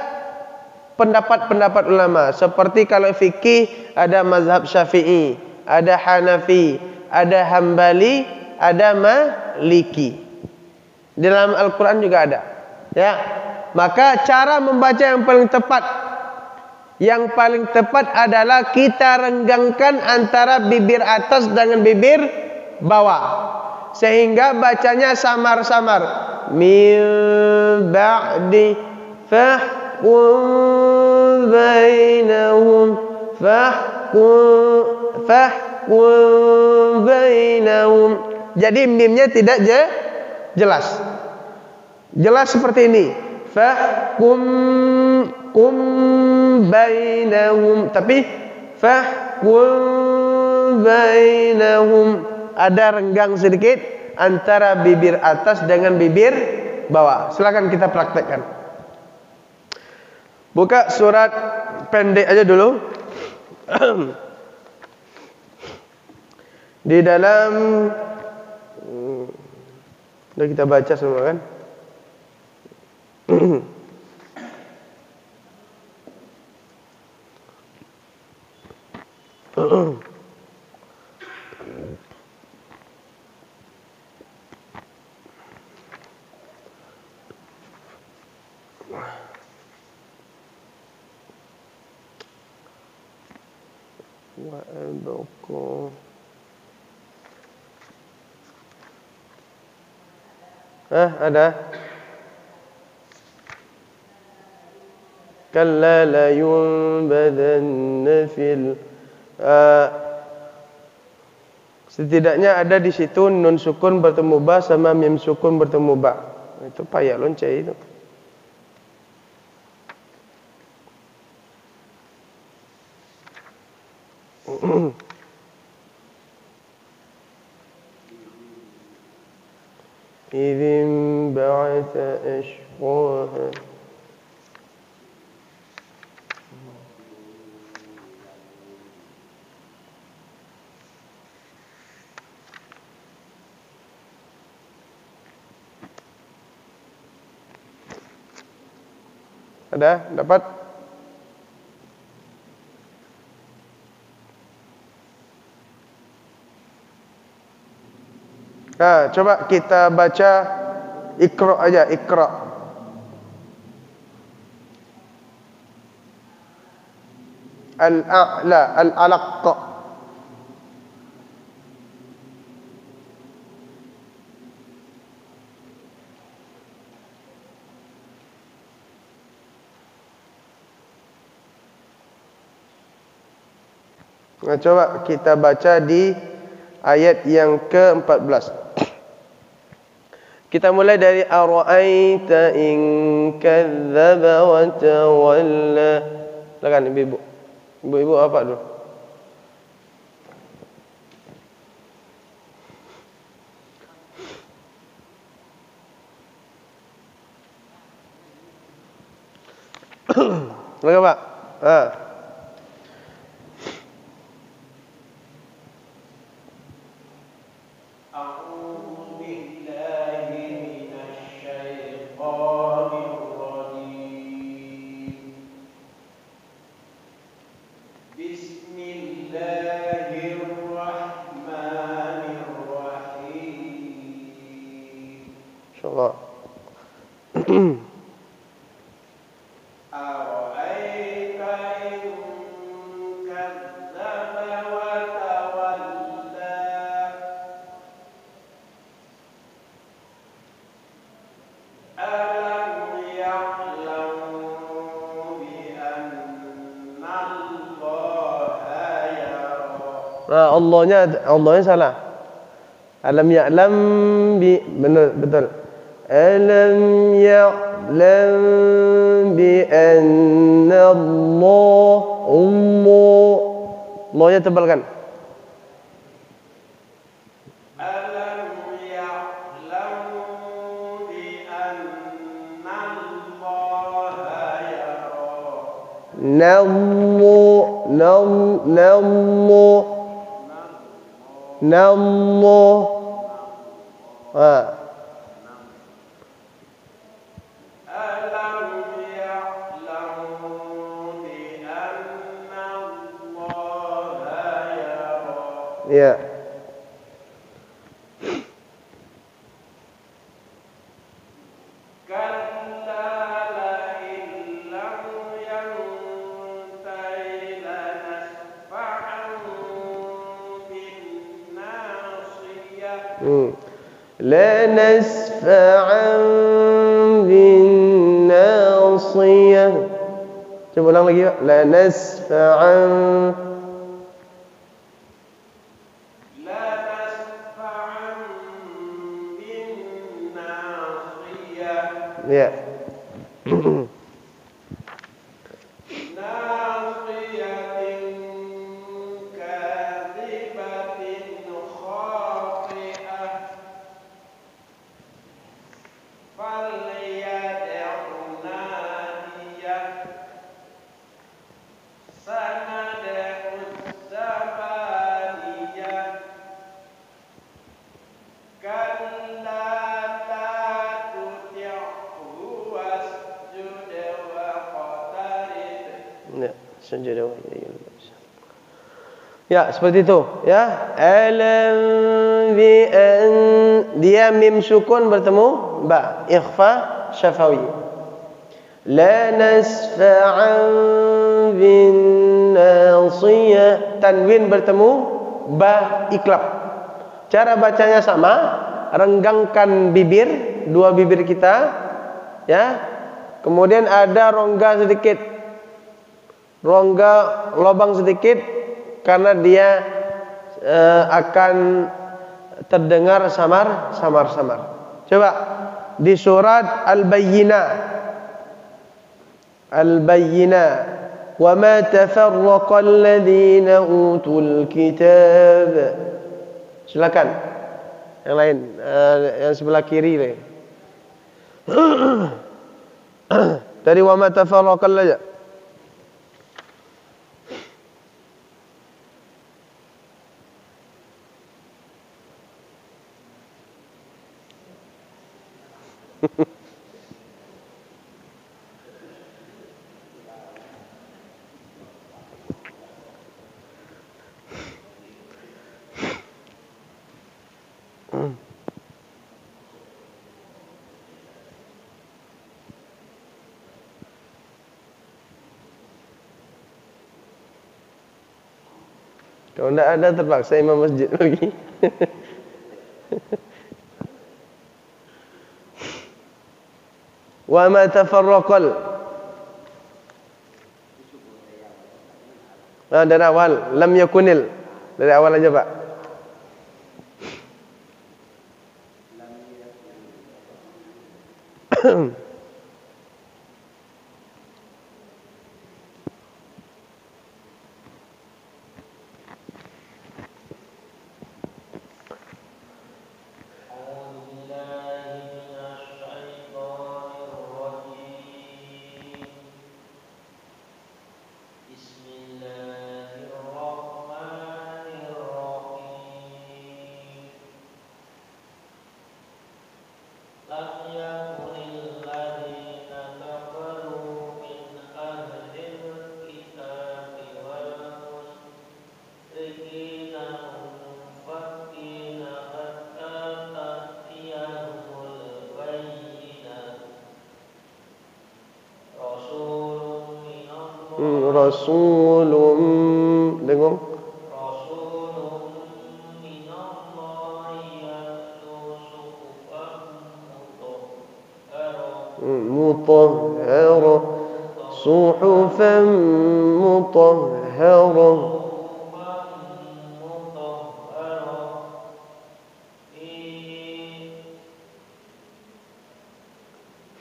[SPEAKER 1] pendapat-pendapat ulama. Seperti kalau fikih ada mazhab Syafi'i, ada Hanafi, ada Hambali, ada Maliki. Di dalam Al-Quran juga ada. Ya. Maka cara membaca yang paling tepat adalah kita renggangkan antara bibir atas dengan bibir bawah, sehingga bacanya samar-samar. Min ba'di fahkum bainahum, fahkum bainahum. Jadi mimnya tidak jelas. Jelas seperti ini. Fahkum bainahum, tapi fahkum bainahum ada renggang sedikit antara bibir atas dengan bibir bawah. Silakan kita praktekkan. Buka surat pendek aja dulu. Di dalam sudah kita baca semua kan? Ada. Kalla la yunbadanna fil. Setidaknya ada di situ nun sukun bertemu ba sama mim sukun bertemu ba. Itu payah lonceng itu. Idzin ba'atha ashqaha. Ada? Dapat? Nah, coba kita baca Iqra aja, Iqra. al-a'la, al-alaq. Nah, coba kita baca di ayat yang ke-14. Kita mulai dari ara'aita in kadzdzaba wa tawalla. Silakan ibu-ibu. Ibu-ibu apa dulu? Silakan, Pak. Insyaallah. Nah, Allahnya salah. Alam ya'lam bi, benar betul. Alam ya'lam bi anna Allahnya tebalkan.
[SPEAKER 3] Alam ya'lam bi anna Allaha yara. Alam ya'lam bi anna Allaha yara.
[SPEAKER 1] Ya. Lanasfa'an bin nasiyah. Coba ulang lagi, Pak. Lanasfa'an
[SPEAKER 3] bin nasiyah.
[SPEAKER 1] ya. Ya, seperti itu, ya. Alam bi an, dia mim sukun bertemu ba, ikhfa syafawi. La nasfa'an bin nasiyah, tanwin bertemu ba, iklab. Cara bacanya sama, renggangkan bibir, dua bibir kita, ya. Kemudian ada rongga sedikit, rongga lubang sedikit, karena dia akan terdengar samar. Coba di surat Al-Bayyinah. Wa ma tafarraqa alladhina utul kitab. Silakan. Yang lain, yang sebelah kiri lain. Dari wa ma tafarraqa alladhina. Kalau tidak ada terpaksa imam masjid lagi. Wa ma tafarraqal. Dari awal, lam yakunil. Dari awal aja, Pak. Rasulun dengung mutahhara suhufan mutahhara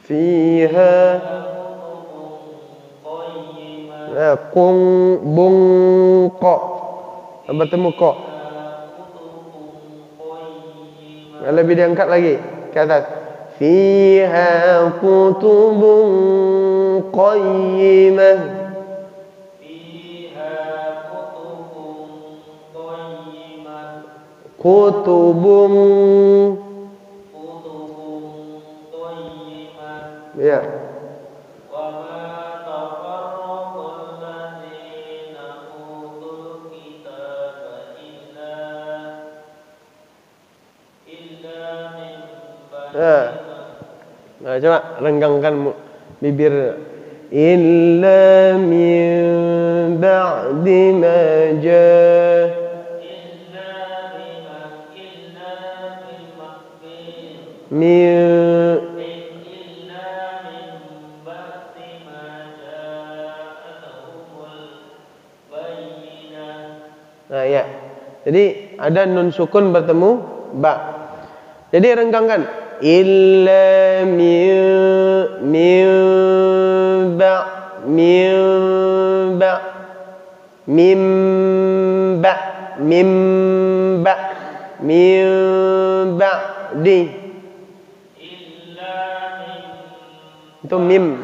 [SPEAKER 1] fiha bungqa bertemu qa lebih diangkat lagi ke atas fiha kutubun qayyimah kutubun ya Nah, coba renggangkan bibir. Illa min ba'di ma jaa. Nah, ya. Jadi ada nun sukun bertemu ba. Jadi renggangkan illa min ba mim ba'di itu mim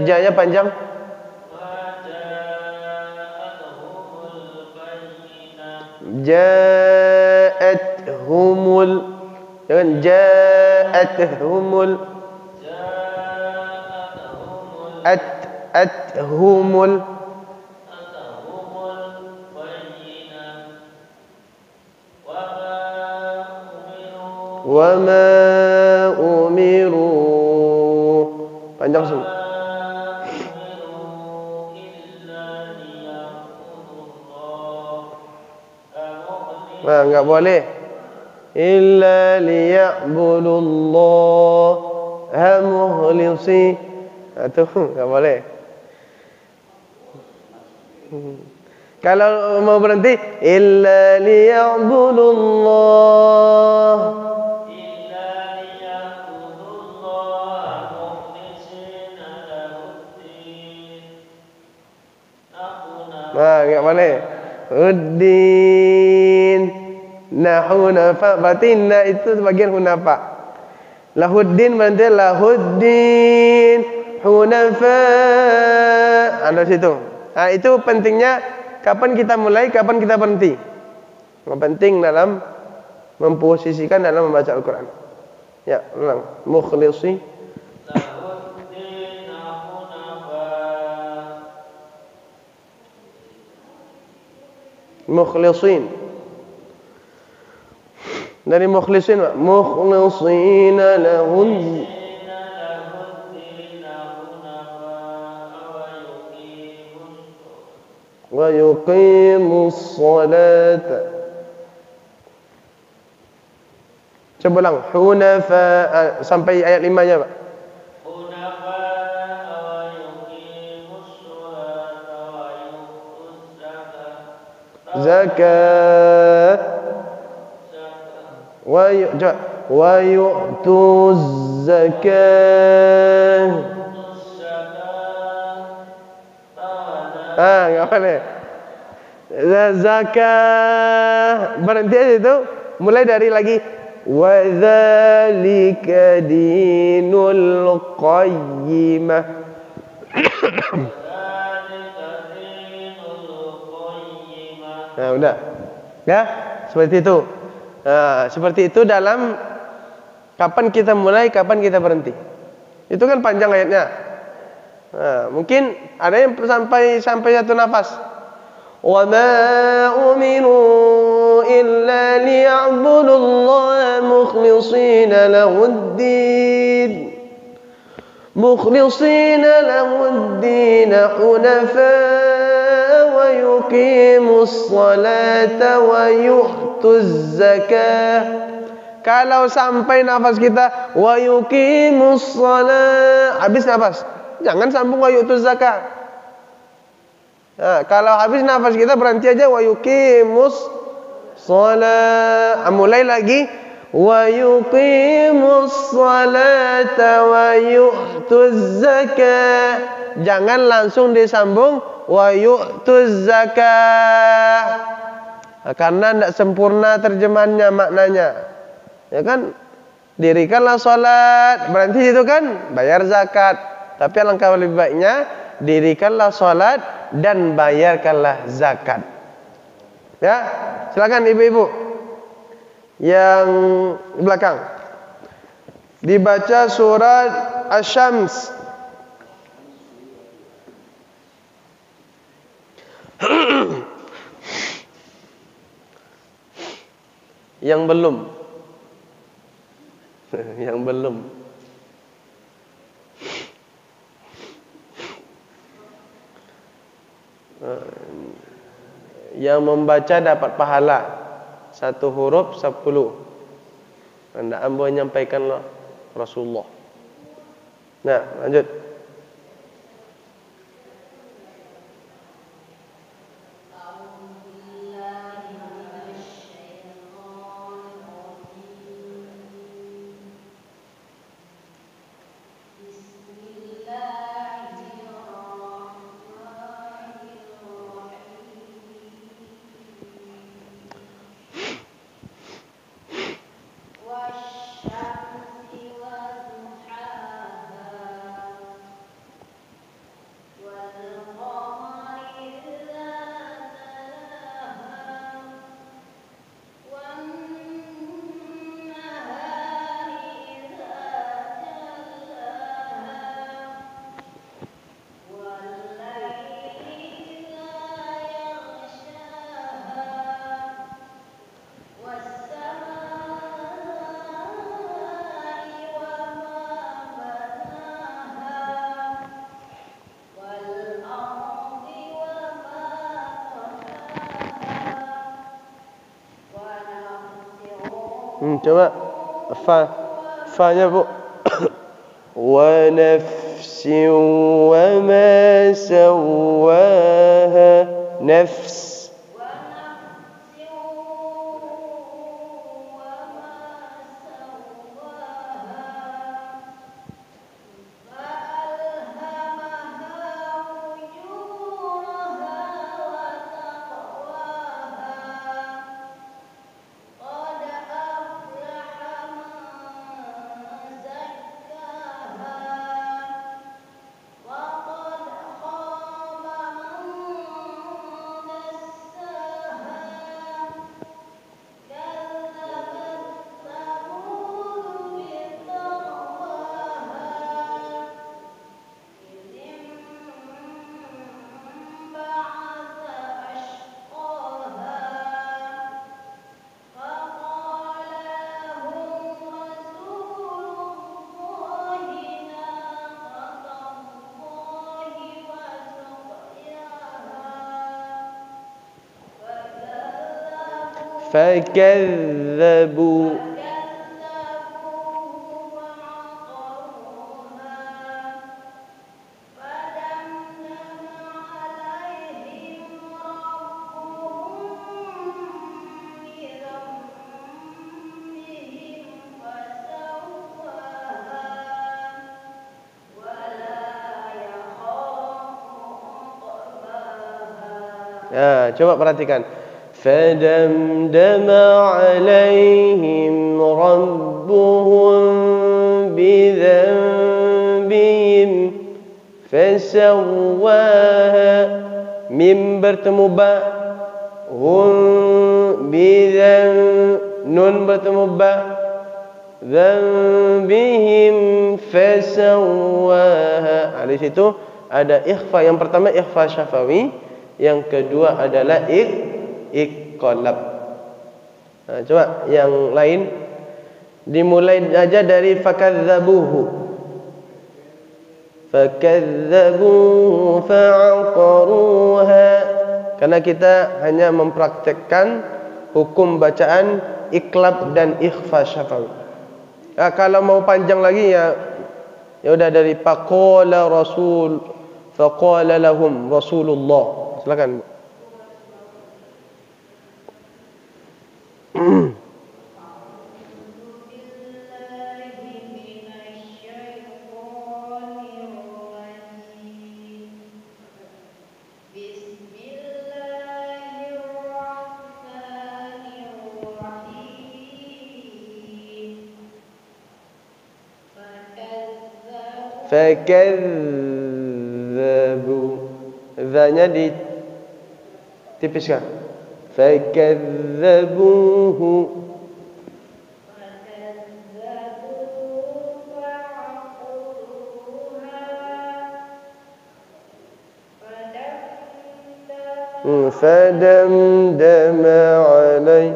[SPEAKER 1] ja-nya panjang ja'athumul jangan ja'athumul athumul wa ma umiru panjang semua nah, enggak boleh illa liya'budullaha mukhlisi itu enggak boleh. Kalau mau berhenti illa liya'budullah nah, enggak boleh. Uddin nah hunafa berarti na itu sebagian hunafa. Lahuddin berarti lahuddin hunafa ada situ. Nah, itu pentingnya kapan kita mulai, kapan kita berhenti. Penting dalam memposisikan dalam membaca Al-Quran. Ya, ulang. Mukhlisi mukhlisin. Dari mukhlisin mukhlisina lahun wa yuqimus salata. Coba ulang. Hunafa sampai ayat 5-nya, Pak. Zakat wa yu'tuz zakat. Enggak boleh. Zakat berhenti aja itu. Mulai dari lagi wa dzalika dinul qayyimah. Nah, udah. Ya, seperti itu. Nah, seperti itu dalam kapan kita mulai, kapan kita berhenti. Itu kan panjang ayatnya. Nah, mungkin ada yang sampai satu nafas. Wa ma umiru illa liya'budullaha mukhlishina lahuddin. Mukhlishina lahuddin hunafa wa yuqimus salata wa yu'tuz zakah. Kalau sampai nafas kita wa yuqimus salat, habis nafas. Jangan sambung wa yu'tuz zakah. Nah, kalau habis nafas kita berhenti aja wa yuqimus salat. Mulai lagi wa yuqimus salata wa yu'tuz zakah. Jangan langsung disambung wa yu'tuz zakah. Karena tidak sempurna terjemahannya, maknanya. Ya kan? Dirikanlah salat, berhenti itu kan bayar zakat. Tapi alangkah lebih baiknya dirikanlah salat dan bayarkanlah zakat. Ya, silakan ibu-ibu yang belakang. Dibaca surat Asy-Syams. Yang belum. Yang belum. Yang membaca dapat pahala 1 huruf 10. Anda ambil menyampaikan Rasulullah. Nah, lanjut. Coba fa-nya Bu. Wa nafsin wa ma sawwaha. Nafs. فكذبوا coba perhatikan. Fadamdama alaihim rabbuhum bidzanbihim fasawwaha. Mim bertemu ba, hum bidzan, nun bertemu ba, dzanbihim fasawwaha. Di situ ada ikhfa. Yang pertama ikhfa syafawi, yang kedua adalah iqlab. Coba yang lain, dimulai aja dari fakadzabuhu. Fakadzabuhu fa'aqaruha. Karena kita hanya mempraktekkan hukum bacaan iqlab dan ikhfa syafawi. Kalau mau panjang lagi ya udah dari faqala rasul, faqala lahum rasulullah. Silakan. Fakadzabu. Zanya ditipiskan. Fakadzabuhu. Fadamdama alaih.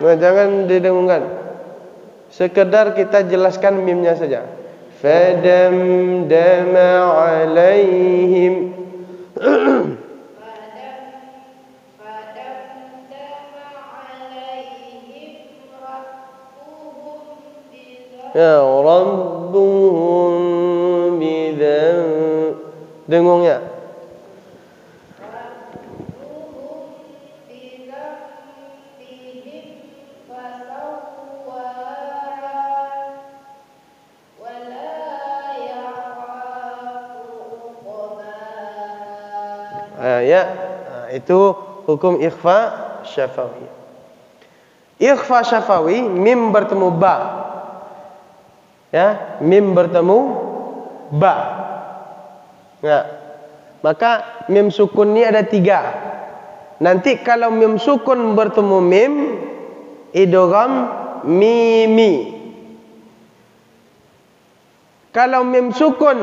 [SPEAKER 1] Jangan didengungkan. Sekedar kita jelaskan mimnya saja. Fadamdama alaihim. Ya rabbuhum bidzan. Dengungnya. Itu hukum ikhfa syafawi. Ikhfa syafawi, mim bertemu ba. Ya, mim bertemu ba. Ya. Maka mim sukun ini ada 3. Nanti kalau mim sukun bertemu mim, idgham mimi. Kalau mim sukun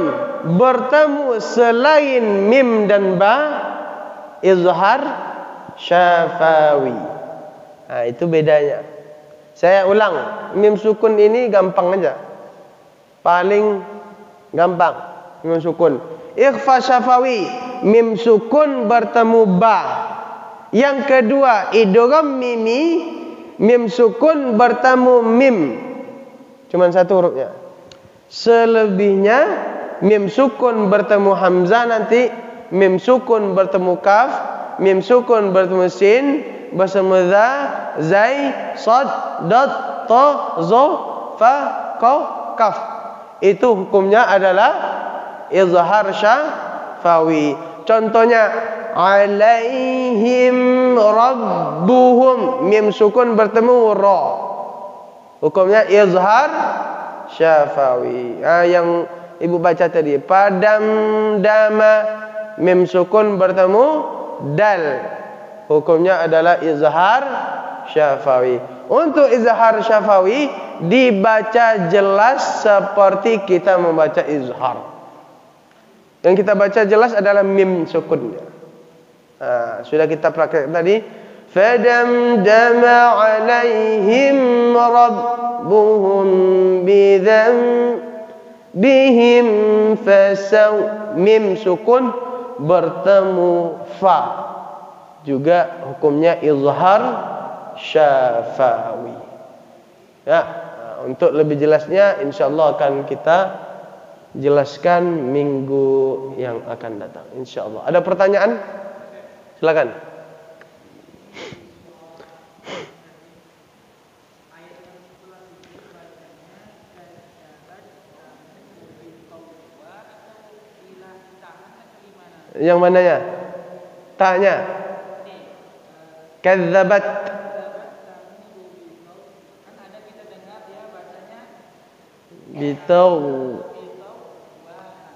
[SPEAKER 1] bertemu selain mim dan ba, izhar syafawi. Itu bedanya. Saya ulang, mim sukun ini gampang aja. Paling gampang mim sukun. Ikhfa syafawi, mim sukun bertemu ba. Yang kedua, idgham mimi, mim sukun bertemu mim. Cuman satu hurufnya. Selebihnya mim sukun bertemu hamzah, nanti mim sukun bertemu kaf, mim sukun bertemu sin, bersama za, zai, sad, dad, ta, zo, fa, kaf. Itu hukumnya adalah izhar syafawi. Contohnya, alaihim rabbuhum, mim sukun bertemu ra. Hukumnya izhar syafawi. Yang ibu baca tadi, padam dama, mim sukun bertemu dal. Hukumnya adalah izhar syafawi. Untuk izhar syafawi dibaca jelas seperti kita membaca izhar. Yang kita baca jelas adalah mim sukunnya. Sudah kita praktek tadi. Fadamdama alaihim rabbuhum bidzanbihim fasaw, mim sukun bertemu fa. Juga hukumnya izhar syafawi. Ya, untuk lebih jelasnya insyaallah akan kita jelaskan minggu yang akan datang insyaallah. Ada pertanyaan? Silakan. Yang mananya? Tanya. Kadzabat.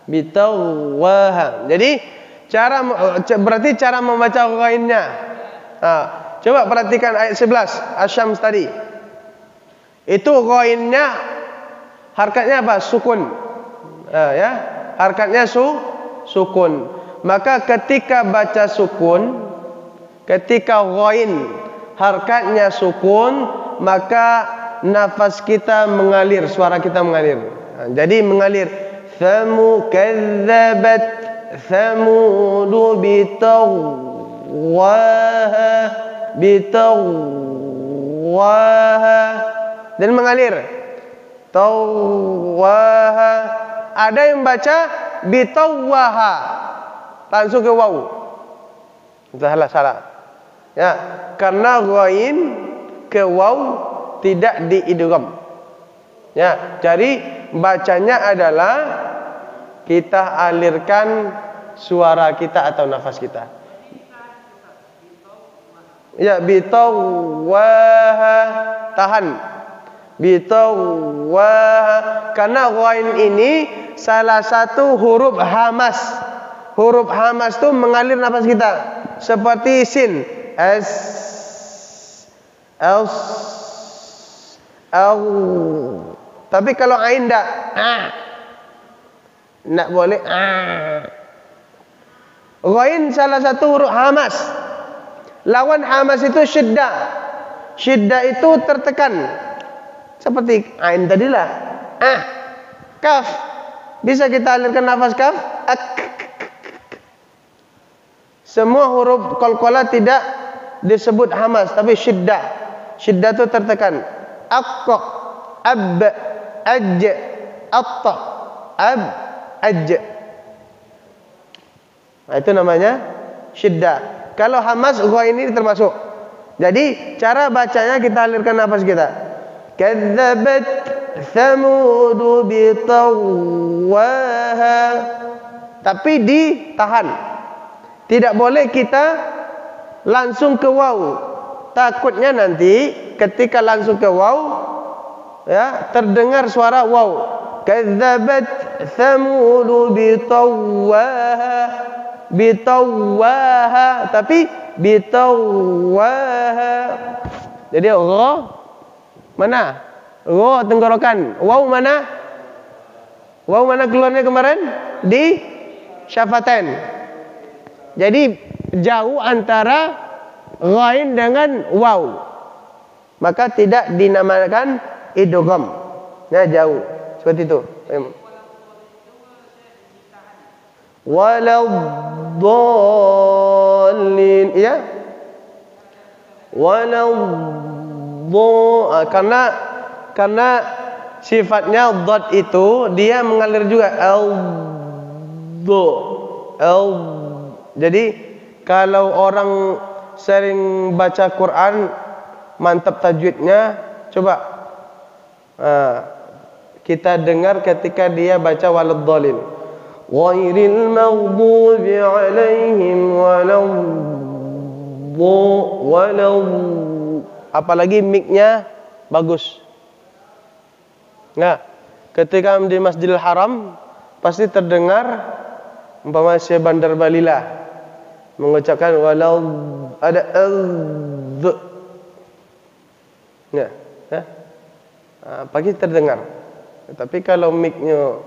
[SPEAKER 1] Bitawaha. Jadi berarti cara membaca ghainnya. Coba perhatikan ayat 11 Asy-Syams tadi. Itu ghainnya harkatnya apa? Sukun. Ya, harkatnya sukun. Maka ketika baca sukun, ketika ghain harkatnya sukun, maka nafas kita mengalir, suara kita mengalir. Jadi mengalir. Thamud kadzabat Thamud bitawaha dan mengalir. Tawaha. Ada yang baca bitawaha langsung ke waw. Salah. Ya, karena ghain ke waw tidak diidgham. Ya, jadi bacanya adalah kita alirkan suara kita atau nafas kita. Ya, bitawaha, tahan. Bitawaha, karena ghain ini salah satu huruf hamas. Huruf hamas itu mengalir nafas kita seperti sin, s, l. Tapi kalau ain enggak, enggak boleh. Ghain salah satu huruf hamas. Lawan hamas itu syiddah. Syiddah itu tertekan. Seperti ain tadilah. Kaf. Bisa kita alirkan nafas kaf? Semua huruf qalqalah tidak disebut hamas, tapi syiddah. Syiddah itu tertekan. Aqqa, ab, aj, atta, ab, aj. Nah, itu namanya syiddah. Kalau hamas, ghain ini termasuk. Jadi cara bacanya kita alirkan nafas kita. Kadzabat Thamud bitawaha. Tapi ditahan. Tidak boleh kita langsung ke waw. Takutnya nanti ketika langsung ke waw, ya, terdengar suara waw. Kadzabat Thamud bitawaha, tapi bitawaha. Jadi ra mana? Ra tenggorokan. Waw mana? Waw mana keluarnya kemarin? Di syafatain. Jadi jauh antara ghain dengan waw. Maka tidak dinamakan idgham. Nah, jauh. Seperti itu. Waladdallin, ya. Karena sifatnya dhad itu dia mengalir juga Jadi kalau orang sering baca Quran mantap tajwidnya, coba kita dengar ketika dia baca waladdallin. Ghairil maghdubi alaihim apalagi mic-nya bagus. Nah, ketika di Masjidil Haram pasti terdengar umpama Syekh Bandar Balila mengucapkan ada ya, pagi terdengar. Tapi kalau mic-nya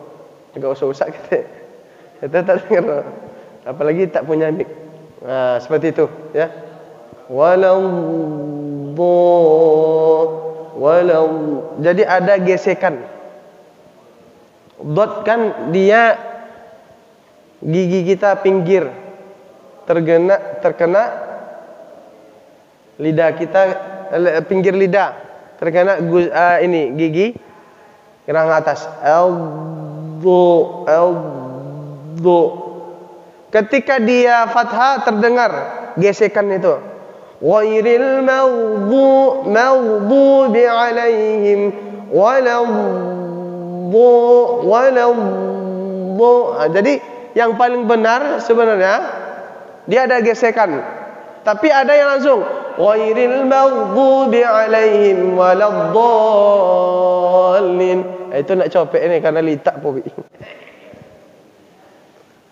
[SPEAKER 1] agak usah kita tak dengar. Apalagi tak punya mic. Seperti itu, ya. Jadi ada gesekan. Dot kan dia gigi kita pinggir. terkena lidah kita, pinggir lidah, terkena ini gigi kerang atas. Al-dhu. Ketika dia fathah terdengar gesekan itu. Ghairil maghdubi alaihim waladhdhu. Jadi yang paling benar sebenarnya dia ada gesekan. Tapi ada yang langsung ghairil maghdubi alaihim waladhdallin. Itu nak copek ni karena litak pobi.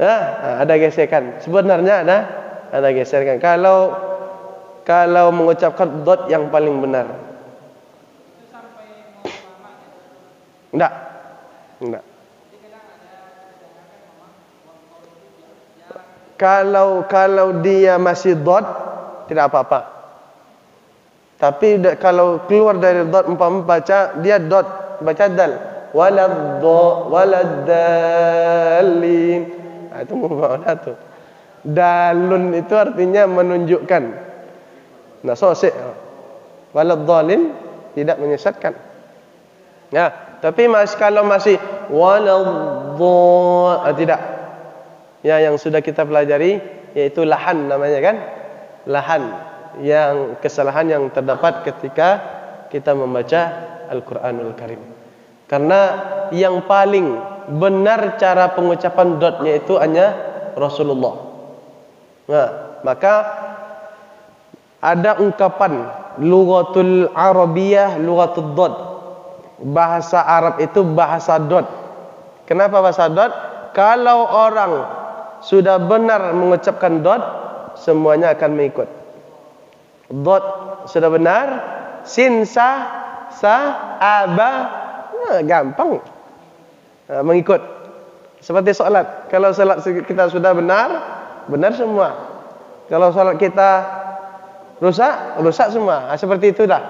[SPEAKER 1] Ada gesekan. Sebenarnya ada gesekan. Kalau mengucapkan dot yang paling benar. Enggak. Kalau dia masih dot tidak apa-apa. Tapi kalau keluar dari dot umpama baca dia dot, baca dal. Waladdallin. Itu mubahalah tu. Dalun itu artinya menunjukkan. Nah, sosek. Waladdallin tidak menyesatkan. Ya, tapi kalau masih tidak. Ya, yang sudah kita pelajari yaitu lahan namanya kan? Lahan, yang kesalahan yang terdapat ketika kita membaca Al-Qur'anul Karim. Karena yang paling benar cara pengucapan dotnya itu hanya Rasulullah. Nah, maka ada ungkapan lughatul Arabiyah, lughatud dot. Bahasa Arab itu bahasa dot. Kenapa bahasa dot? Kalau orang sudah benar mengucapkan dot, semuanya akan mengikut. Dot sudah benar, sin aba, gampang mengikut. Seperti salat. Kalau salat kita sudah benar semua. Kalau salat kita rusak semua. Seperti itu dah.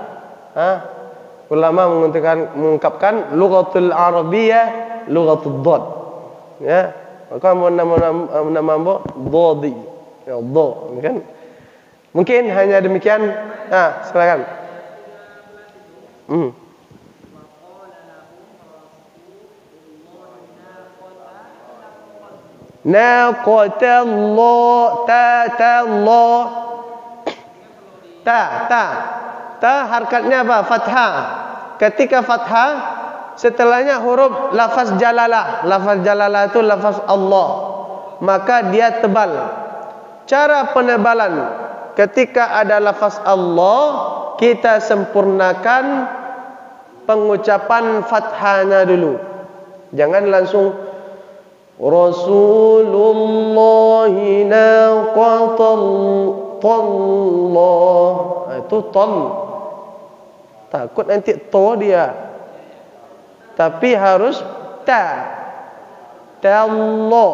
[SPEAKER 1] Ulama mengungkapkan lughatul Arabiyah, lughatud dot. Ya, maka nama dodi. Ya, do, kan? Mungkin hanya demikian. Silakan. Naqatallah, ta harkatnya apa? Fathah. Ketika fathah, setelahnya huruf lafaz jalalah. Lafaz jalalah itu lafaz Allah, maka dia tebal. Cara penebalan ketika ada lafaz Allah, kita sempurnakan pengucapan fathahnya dulu. Jangan langsung Rasulullahi naqatallah. Itu tom. Takut nanti to dia. Tapi harus tallah.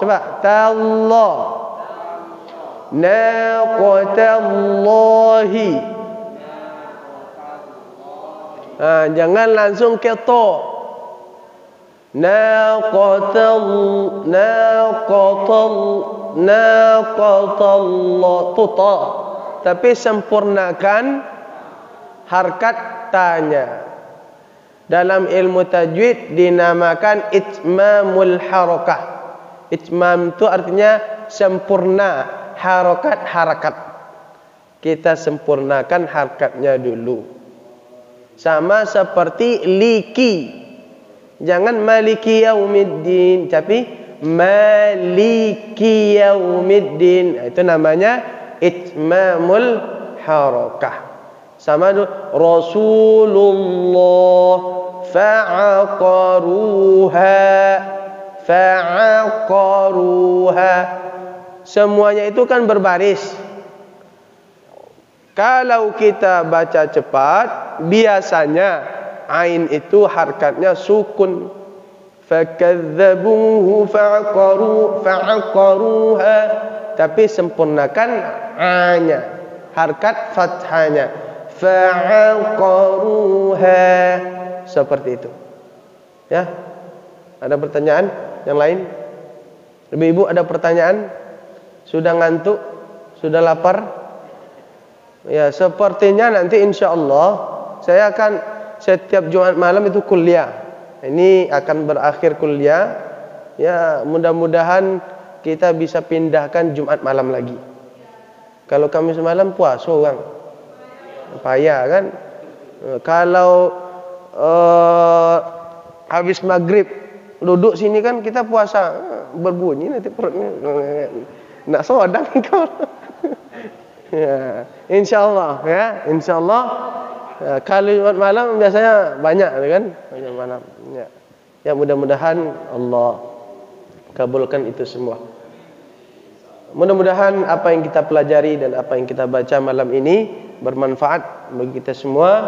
[SPEAKER 1] Coba tallah. Naqatallahi. Jangan langsung ke to. Naqatallah tu ta. Tapi sempurnakan harkat tanya. Dalam ilmu tajwid dinamakan itmamul harakah. Itmam itu artinya sempurna harakat. Kita sempurnakan harakatnya dulu. Sama seperti liki. Jangan maliki yaumiddin, tapi maliki yaumiddin. Itu namanya itmamul harakah. Sama tu Rasulullah fa'aqaruha. Semuanya itu kan berbaris. Kalau kita baca cepat, biasanya ain itu harkatnya sukun. Fakadzabuhu fa'aqaruha. Tapi sempurnakan a-nya, harkat fathahnya. Fa'aqaruha. Seperti itu. Ya. Ada pertanyaan yang lain? Ibu-ibu ada pertanyaan? Sudah ngantuk? Sudah lapar? Ya, sepertinya nanti insya-Allah saya akan setiap Jumat malam itu kuliah. Ini akan berakhir kuliah. Ya, mudah-mudahan kita bisa pindahkan Jumat malam lagi. Kalau Kamis malam puasa orang. Payah kan? Kalau habis maghrib duduk sini kan kita puasa, berbunyi nanti perutnya nak sodang kau. Ya, insyaallah ya, insyaallah. Ya, kalau Jumat malam biasanya banyak kan? Jumat malam. Ya. Ya, mudah-mudahan Allah kabulkan itu semua. Mudah-mudahan apa yang kita pelajari dan apa yang kita baca malam ini bermanfaat bagi kita semua,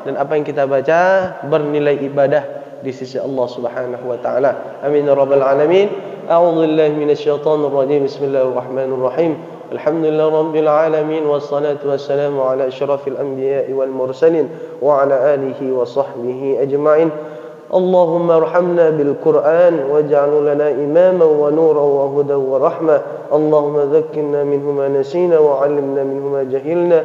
[SPEAKER 1] dan apa yang kita baca bernilai ibadah di sisi Allah Subhanahu wa taala. Amin ya rabbal alamin. A'udzu billahi minasyaitonir rajim. Bismillahirrahmanirrahim. Alhamdulillahi rabbil alamin wassalatu wassalamu ala asyrafil anbiya'i wal mursalin wa ala alihi wa sahbihi ajma'in. اللهم ارحمنا بالقرآن واجعله لنا إماما ونورا وهدى ورحمة. اللهم ذكرنا منه ما نسينا وعلمنا منه ما جهلنا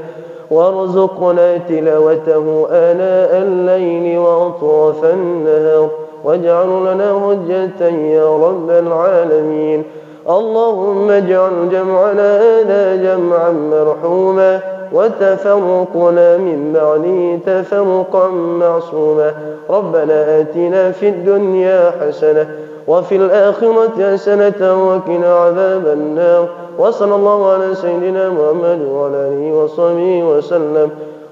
[SPEAKER 1] وارزقنا تلاوته آناء الليل وأطراف النهار واجعل لنا حجة يا رب العالمين. اللهم اجعل جمعنا هذا جمعا مرحوما وتفرقنا من بعده تفرقا معصوما. ربنا آتنا في الدنيا حسنة وفي الآخرة حسنة وقنا عذاب النار. وصلى الله على سيدنا محمد وعلى آله وصحبه وسلم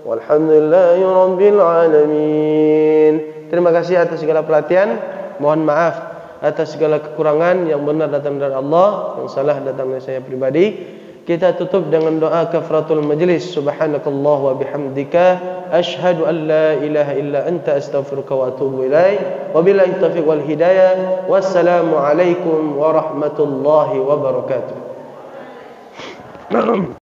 [SPEAKER 1] والحمد لله رب العالمين. Terima kasih atas segala perhatian. Mohon maaf atas segala kekurangan. Yang benar datang dari Allah, yang salah datang dari saya pribadi. Kita tutup dengan doa kafaratul majlis. Subhanakallah wa bihamdika asyhadu an la ilaha illa anta astaghfiruka wa atubu ilaik. Wabillahi taufiq wal hidayah. Wassalamu alaikum warahmatullahi wabarakatuh.